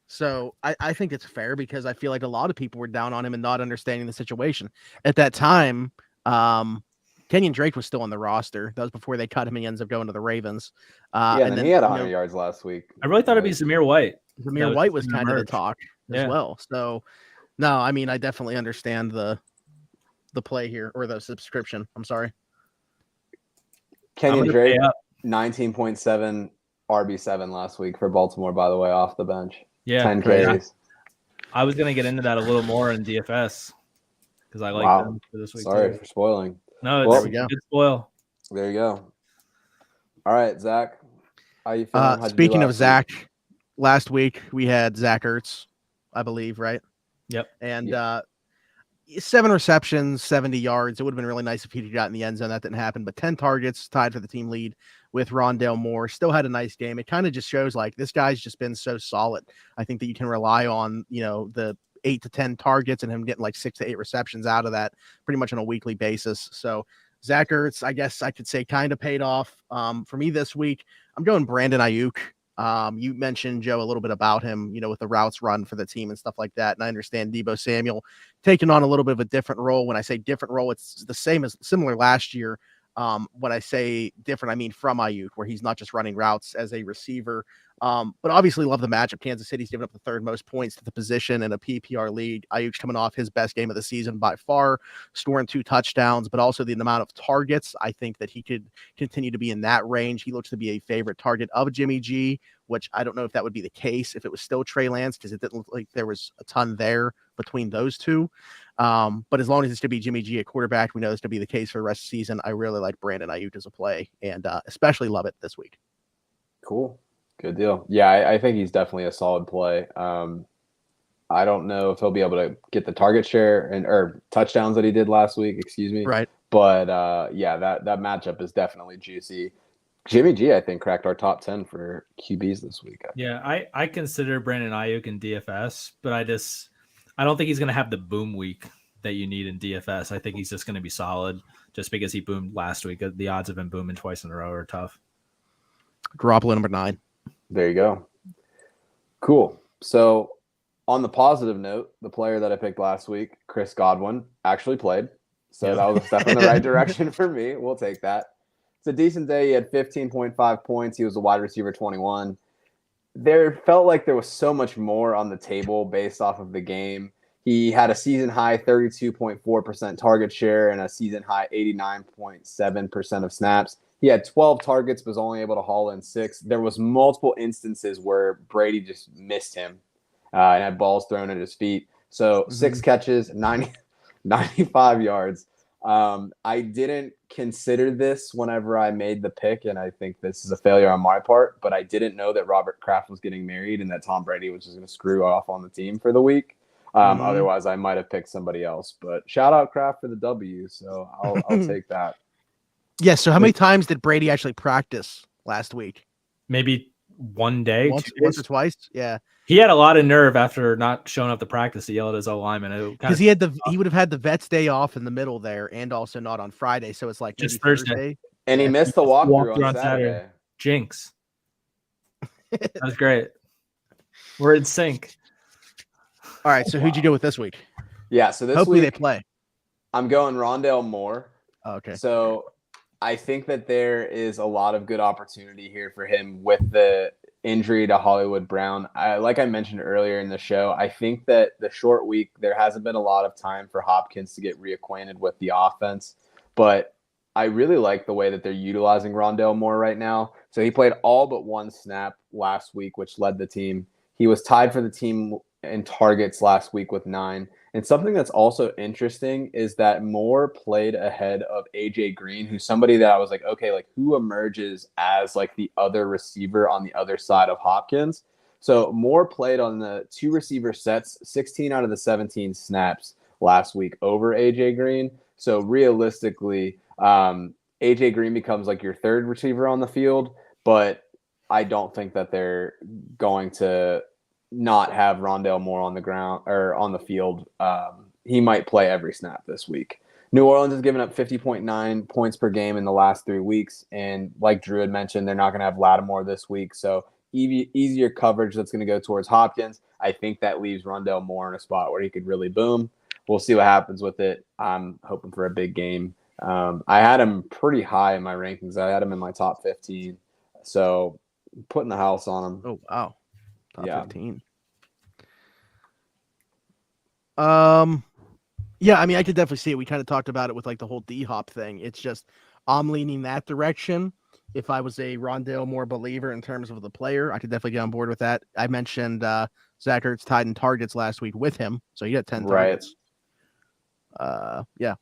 So I think it's fair because I feel like a lot of people were down on him and not understanding the situation. At that time, Kenyon Drake was still on the roster. That was before they cut him and he ends up going to the Ravens. And then he had 100 yards last week. I really thought it'd be Zamir White. Zamir White was kind of the talk as well. So, no, I mean, I definitely understand the play here, or the subscription. I'm sorry. Kenyon Drake, 19.7 RB7 last week for Baltimore, by the way, off the bench. Yeah. 10 carries. I was going to get into that a little more in DFS because I like them for this week. Sorry for spoiling. No, it's a good spoil. There you go. All right, Zach. How you feeling? Speaking of Zach, last week we had Zach Ertz, I believe, right? Yep. And 7 receptions, 70 yards. It would have been really nice if he'd got in the end zone. That didn't happen. But 10 targets, tied for the team lead with Rondale Moore. Still had a nice game. It kind of just shows like this guy's just been so solid. I think that you can rely on, the 8 to 10 targets and him getting like 6 to 8 receptions out of that pretty much on a weekly basis. So Zach Ertz, I guess I could say kind of paid off. For me this week, I'm going Brandon Ayuk. You mentioned, Joe, a little bit about him, with the routes run for the team and stuff like that. And I understand Deebo Samuel taking on a little bit of a different role. When I say different role, it's the similar last year. When I say different, I mean from Ayuk, where he's not just running routes as a receiver. But obviously love the matchup. Kansas City's given up the 3rd most points to the position in a PPR league. Ayuk's coming off his best game of the season by far, scoring 2 touchdowns, but also the amount of targets. I think that he could continue to be in that range. He looks to be a favorite target of Jimmy G, which I don't know if that would be the case if it was still Trey Lance, because it didn't look like there was a ton there between those two. But as long as it's going to be Jimmy G at quarterback, we know this to be the case for the rest of the season. I really like Brandon Ayuk as a play, and especially love it this week. Cool. Good deal. Yeah, I think he's definitely a solid play. I don't know if he'll be able to get the target share or touchdowns that he did last week, excuse me. Right. But that matchup is definitely juicy. Jimmy G, I think, cracked our top 10 for QBs this week. Yeah, I consider Brandon Ayuk in DFS, but I don't think he's going to have the boom week that you need in DFS. I think he's just going to be solid just because he boomed last week. The odds of him booming twice in a row are tough. Garoppolo number 9. There you go. Cool. So on the positive note, the player that I picked last week, Chris Godwin, actually played. So that was a step in the right direction for me. We'll take that. It's a decent day. He had 15.5 points. He was a wide receiver 21. There felt like there was so much more on the table based off of the game. He had a season high 32.4% target share and a season high 89.7% of snaps. He had 12 targets, but was only able to haul in 6. There was multiple instances where Brady just missed him and had balls thrown at his feet. So 6 catches, 95 yards. I didn't consider this whenever I made the pick, and I think this is a failure on my part, but I didn't know that Robert Kraft was getting married and that Tom Brady was just going to screw off on the team for the week. Otherwise, I might have picked somebody else. But shout out Kraft for the W, so I'll take that. Yeah, so how many times did Brady actually practice last week? Maybe one day, once or twice. Yeah, he had a lot of nerve after not showing up to practice to yell at his O-lineman because he would have had the Vets day off in the middle there, and also not on Friday. So it's like just Thursday, and he missed the walkthrough on Saturday. Jinx. That was great. We're in sync. All right, so who'd you go with this week? Yeah, so this Hopefully week they play. I'm going Rondale Moore. Oh, okay. So I think that there is a lot of good opportunity here for him with the injury to Hollywood Brown. Like I mentioned earlier in the show, I think that the short week, there hasn't been a lot of time for Hopkins to get reacquainted with the offense. But I really like the way that they're utilizing Rondale Moore right now. So he played all but one snap last week, which led the team. He was tied for the team in targets last week with 9. And something that's also interesting is that Moore played ahead of AJ Green, who's somebody that I was like, okay, like who emerges as like the other receiver on the other side of Hopkins? So Moore played on the 2 receiver sets, 16 out of the 17 snaps last week over AJ Green. So realistically, AJ Green becomes like your 3rd receiver on the field, but I don't think that they're going to not have Rondale Moore on the ground or on the field. He might play every snap this week. New Orleans has given up 50.9 points per game in the last 3 weeks. And like Drew had mentioned, they're not going to have Lattimore this week. So easier coverage that's going to go towards Hopkins. I think that leaves Rondale Moore in a spot where he could really boom. We'll see what happens with it. I'm hoping for a big game. I had him pretty high in my rankings. I had him in my top 15. So putting the house on him. Oh, wow. Top Yeah. 15. Yeah, I mean, I could definitely see it. We kind of talked about it with like the whole D-Hop thing. It's just I'm leaning that direction. If I was a Rondale Moore believer in terms of the player, I could definitely get on board with that. I mentioned Zach Ertz tied in targets last week with him, so he got 10 targets. Yeah,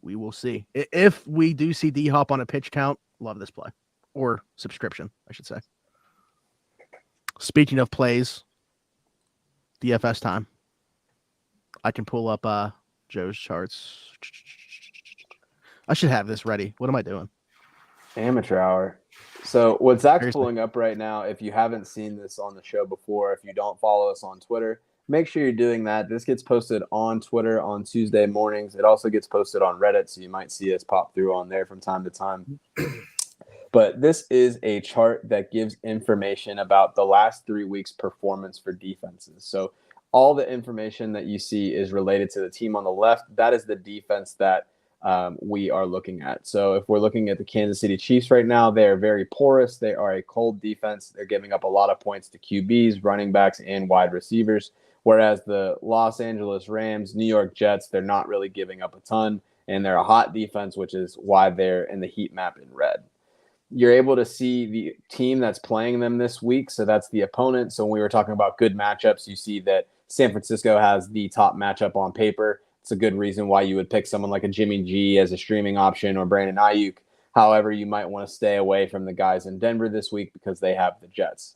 we will see. If we do see D-Hop on a pitch count, love this play. Or subscription, I should say. Speaking of plays, DFS time. I can pull up Joe's charts. I should have this ready. What am I doing? Amateur hour. So what Zach's Seriously. pulling up right now, if you haven't seen this on the show before, if you don't follow us on Twitter, make sure you're doing that. This gets posted on Twitter on Tuesday mornings. It also gets posted on Reddit, so you might see us pop through on there from time to time. But this is a chart that gives information about the last 3 weeks' performance for defenses. So all the information that you see is related to the team on the left. That is the defense that we are looking at. So if we're looking at the Kansas City Chiefs right now, they are very porous. They are a cold defense. They're giving up a lot of points to QBs, running backs, and wide receivers. Whereas the Los Angeles Rams, New York Jets, they're not really giving up a ton. And they're a hot defense, which is why they're in the heat map in red. You're able to see the team that's playing them this week. So that's the opponent. So when we were talking about good matchups, you see that San Francisco has the top matchup on paper. It's a good reason why you would pick someone like a Jimmy G as a streaming option or Brandon Ayuk. However, you might want to stay away from the guys in Denver this week because they have the Jets.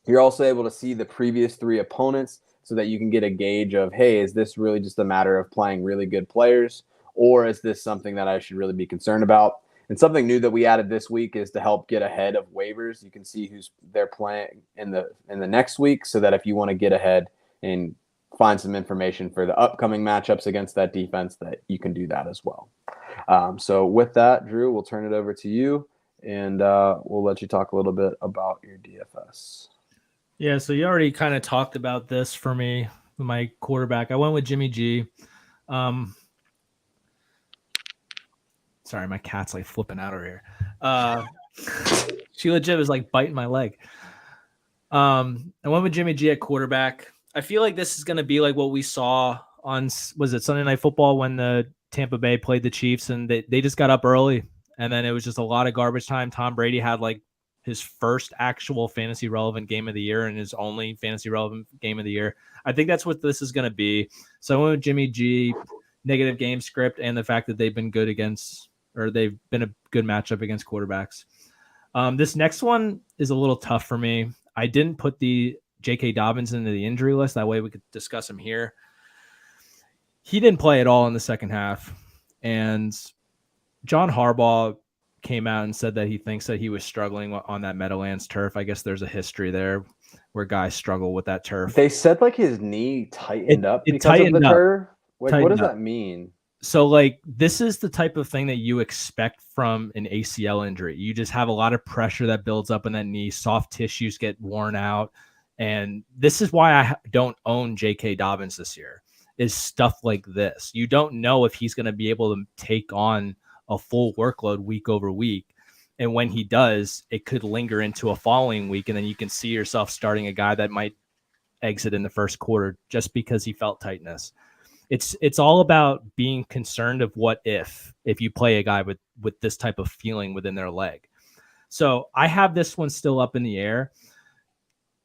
You're also able to see the previous 3 opponents so that you can get a gauge of, hey, is this really just a matter of playing really good players, or is this something that I should really be concerned about? And something new that we added this week is to help get ahead of waivers. You can see who's they're playing in the next week, so that if you want to get ahead and find some information for the upcoming matchups against that defense, that you can do that as well. So with that, Drew, we'll turn it over to you, and we'll let you talk a little bit about your DFS. Yeah, so you already kind of talked about this for me, my quarterback. I went with Jimmy G. Sorry, my cat's like flipping out over here. She legit was like biting my leg. I went with Jimmy G at quarterback. I feel like this is going to be like what we saw on, was it Sunday Night Football when the Tampa Bay played the Chiefs and they just got up early and then it was just a lot of garbage time. Tom Brady had like his first actual fantasy relevant game of the year and his only fantasy relevant game of the year. I think that's what this is going to be. So I went with Jimmy G, negative game script, and the fact that they've been good against, or they've been a good matchup against quarterbacks. This next one is a little tough for me. I didn't put the J.K. Dobbins into the injury list. That way we could discuss him here. He didn't play at all in the second half. And John Harbaugh came out and said that he thinks that he was struggling on that Meadowlands turf. I guess there's a history there where guys struggle with that turf. They said like his knee tightened up because of the turf. Like, what does that mean? So like this is the type of thing that you expect from an ACL injury. You just have a lot of pressure that builds up in that knee. Soft tissues get worn out. And this is why I don't own J.K. Dobbins this year, is stuff like this. You don't know if he's going to be able to take on a full workload week over week. And when he does, it could linger into a following week. And then you can see yourself starting a guy that might exit in the first quarter just because he felt tightness. It's all about being concerned of what if you play a guy with this type of feeling within their leg. So I have this one still up in the air.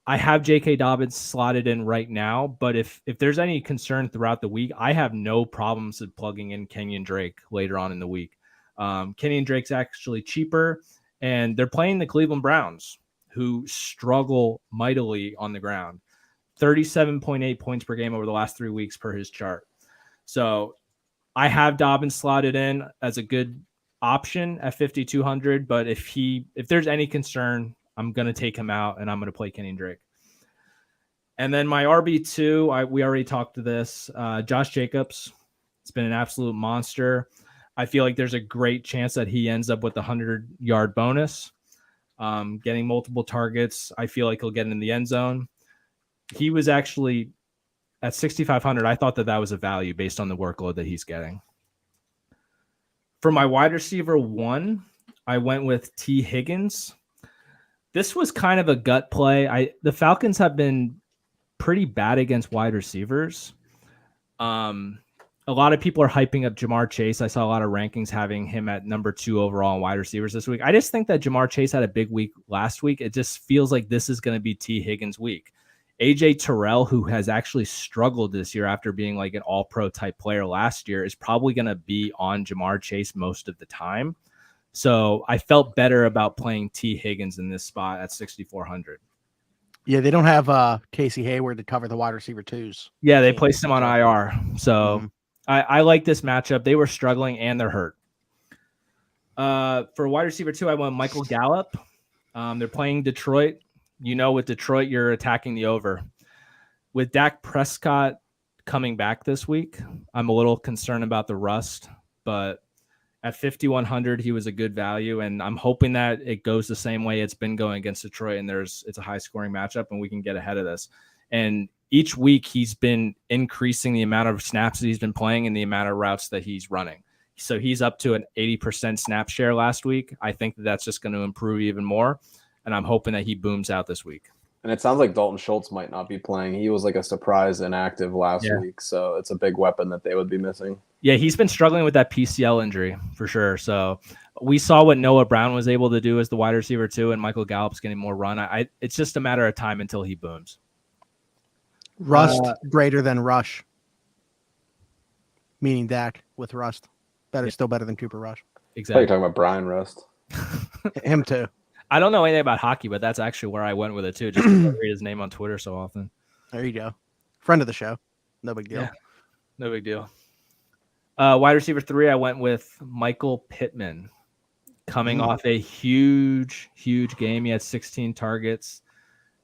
I have J.K. Dobbins slotted in right now, but if there's any concern throughout the week, I have no problems with plugging in Kenyon Drake later on in the week. Kenyon Drake's actually cheaper, and they're playing the Cleveland Browns, who struggle mightily on the ground. 37.8 points per game over the last 3 weeks per his chart. So I have Dobbins slotted in as a good option at 5,200, but if there's any concern, I'm going to take him out and I'm going to play Kenyon Drake. And then my RB2, we already talked to this. Josh Jacobs, it's been an absolute monster. I feel like there's a great chance that he ends up with a 100-yard bonus, getting multiple targets. I feel like he'll get in the end zone. He was actually at 6,500. I thought that was a value based on the workload that he's getting. For my wide receiver 1, I went with T. Higgins. This was kind of a gut play. The Falcons have been pretty bad against wide receivers. A lot of people are hyping up Jamar Chase. I saw a lot of rankings having him at number 2 overall in wide receivers this week. I just think that Jamar Chase had a big week last week. It just feels like this is going to be T. Higgins' week. AJ Terrell, who has actually struggled this year after being like an all-pro type player last year, is probably going to be on Jamar Chase most of the time. So I felt better about playing T. Higgins in this spot at 6,400. Yeah, they don't have Casey Hayward to cover the wide receiver 2s. Yeah, they placed him on IR. So I like this matchup. They were struggling and they're hurt. For wide receiver 2, I went Michael Gallup. They're playing Detroit. You know, with Detroit, you're attacking the over. With Dak Prescott coming back this week, I'm a little concerned about the rust, but at 5,100, he was a good value, and I'm hoping that it goes the same way it's been going against Detroit, and it's a high-scoring matchup, and we can get ahead of this. And each week, he's been increasing the amount of snaps that he's been playing and the amount of routes that he's running. So he's up to an 80% snap share last week. I think that's just going to improve even more, and I'm hoping that he booms out this week. And it sounds like Dalton Schultz might not be playing. He was like a surprise inactive last week, so it's a big weapon that they would be missing. Yeah, he's been struggling with that PCL injury for sure. So we saw what Noah Brown was able to do as the wide receiver 2, and Michael Gallup's getting more run. It's just a matter of time until he booms. Rust greater than Rush, meaning Dak with Rust. Still better than Cooper Rush. Exactly. You're talking about Brian Rust. Him too. I don't know anything about hockey, but that's actually where I went with it too. Just because I read his name on Twitter so often. There you go. Friend of the show. No big deal. Yeah, no big deal. Wide receiver 3, I went with Michael Pittman. Coming off a huge game. He had 16 targets.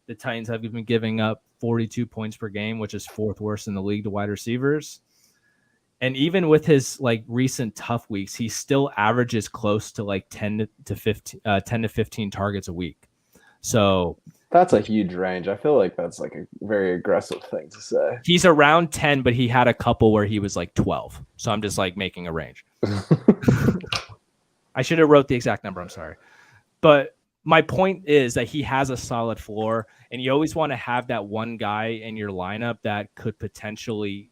The Titans have been giving up 42 points per game, which is 4th worst in the league to wide receivers. And even with his like recent tough weeks, he still averages close to like 10 to 15 targets a week. So that's a huge range. I feel like that's like a very aggressive thing to say. He's around 10, but he had a couple where he was like 12. So I'm just like making a range. I should have wrote the exact number. I'm sorry. But my point is that he has a solid floor, and you always want to have that one guy in your lineup that could potentially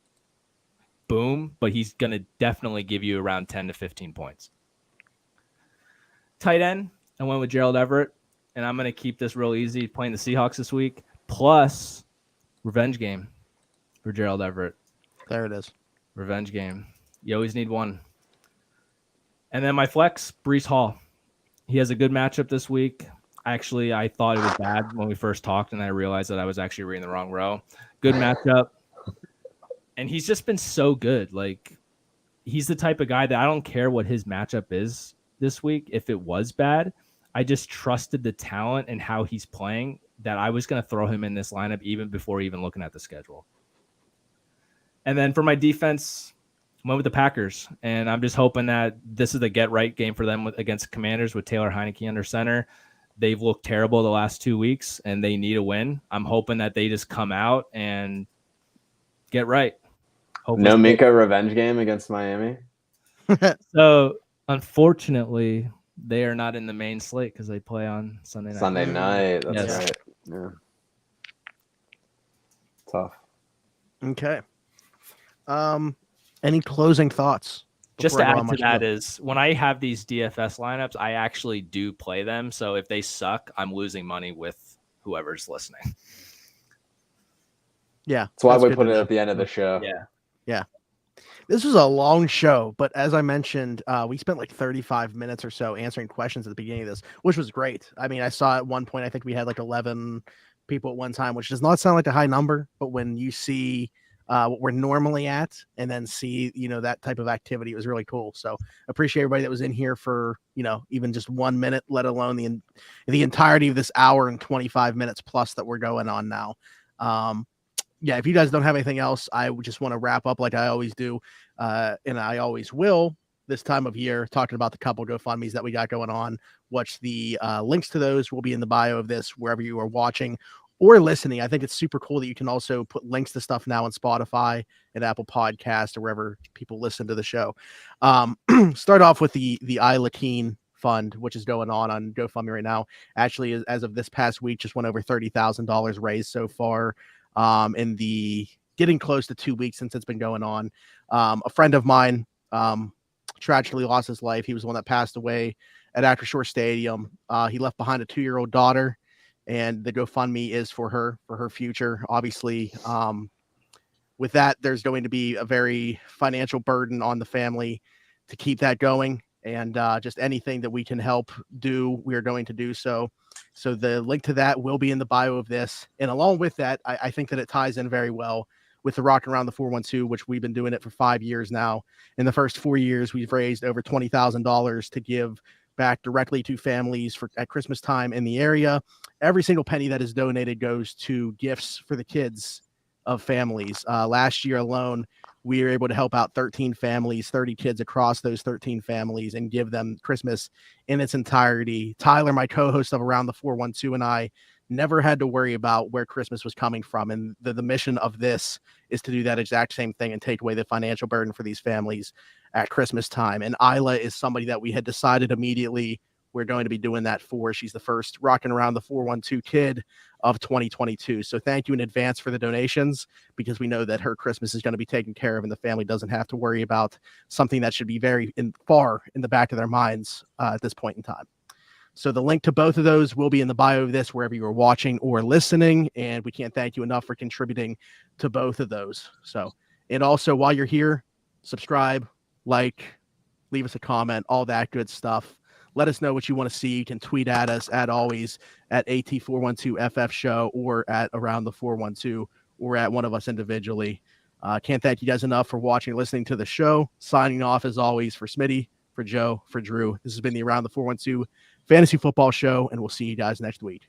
boom, but he's going to definitely give you around 10 to 15 points. Tight end, I went with Gerald Everett, and I'm going to keep this real easy, playing the Seahawks this week, plus revenge game for Gerald Everett. There it is. Revenge game. You always need one. And then my flex, Breece Hall. He has a good matchup this week. Actually, I thought it was bad when we first talked, and I realized that I was actually reading the wrong row. Good matchup. And he's just been so good. Like, he's the type of guy that I don't care what his matchup is this week. If it was bad, I just trusted the talent and how he's playing that I was going to throw him in this lineup even before even looking at the schedule. And then for my defense, I went with the Packers. And I'm just hoping that this is the get-right game for them against Commanders with Taylor Heineke under center. they've looked terrible the last 2 weeks and they need a win. I'm hoping that they just come out and get right. Hopefully No Minka revenge game against Miami. So, unfortunately, they are not in the main slate because they play on Sunday night. Sunday night. That's Yes. right. Yeah. Tough. Okay. Any closing thoughts? Just before to I go add on to my that spiel? is when I have these DFS lineups, I actually do play them. So if they suck, I'm losing money with whoever's listening. Yeah. That's why that's we good put to it know. at the end of the show. Yeah. This was a long show, but as I mentioned, we spent like 35 minutes or so answering questions at the beginning of this, which was great. I mean, I saw at one point, I think we had like 11 people at one time, which does not sound like a high number, but when you see what we're normally at and then see, that type of activity, it was really cool. So appreciate everybody that was in here for, even just 1 minute, let alone the entirety of this hour and 25 minutes plus that we're going on now. Yeah, if you guys don't have anything else, I would just want to wrap up like I always do, and I always will this time of year, talking about the couple GoFundMes that we got going on. Watch the links to those will be in the bio of this, wherever you are watching or listening. I think it's super cool that you can also put links to stuff now on Spotify and Apple Podcast or wherever people listen to the show. Start off with the Isla Keen fund, which is going on GoFundMe right now. Actually, as of this past week, just went over $30,000 raised so far. In the getting close to 2 weeks since it's been going on. A friend of mine tragically lost his life. He was the one that passed away at Acrisure Stadium. He left behind a 2-year-old daughter, and the GoFundMe is for her future. Obviously, with that, there's going to be a very financial burden on the family to keep that going. And just anything that we can help do, we are going to do so. So the link to that will be in the bio of this. And along with that, I think that it ties in very well with the Rockin' Around the 412, which we've been doing it for 5 years now. In the first 4 years, we've raised over $20,000 to give back directly to families at Christmas time in the area. Every single penny that is donated goes to gifts for the kids of families. Last year alone, we were able to help out 13 families, 30 kids across those 13 families, and give them Christmas in its entirety. Tyler, my co-host of Around the 412, and I never had to worry about where Christmas was coming from. And the mission of this is to do that exact same thing and take away the financial burden for these families at Christmas time. And Isla is somebody that we had decided immediately we're going to be doing that for. She's the first Rockin' Around the 412 kid of 2022. So thank you in advance for the donations, because we know that her Christmas is going to be taken care of and the family doesn't have to worry about something that should be far in the back of their minds at this point in time. So the link to both of those will be in the bio of this, wherever you are watching or listening. And we can't thank you enough for contributing to both of those. So, and also while you're here, subscribe, like, leave us a comment, all that good stuff. Let us know what you want to see. You can tweet at us at always at AT412FF show or at Around the 412 or at one of us individually. Can't thank you guys enough for watching and listening to the show. Signing off as always for Smitty, for Joe, for Drew. This has been the Around the 412 Fantasy Football Show, and we'll see you guys next week.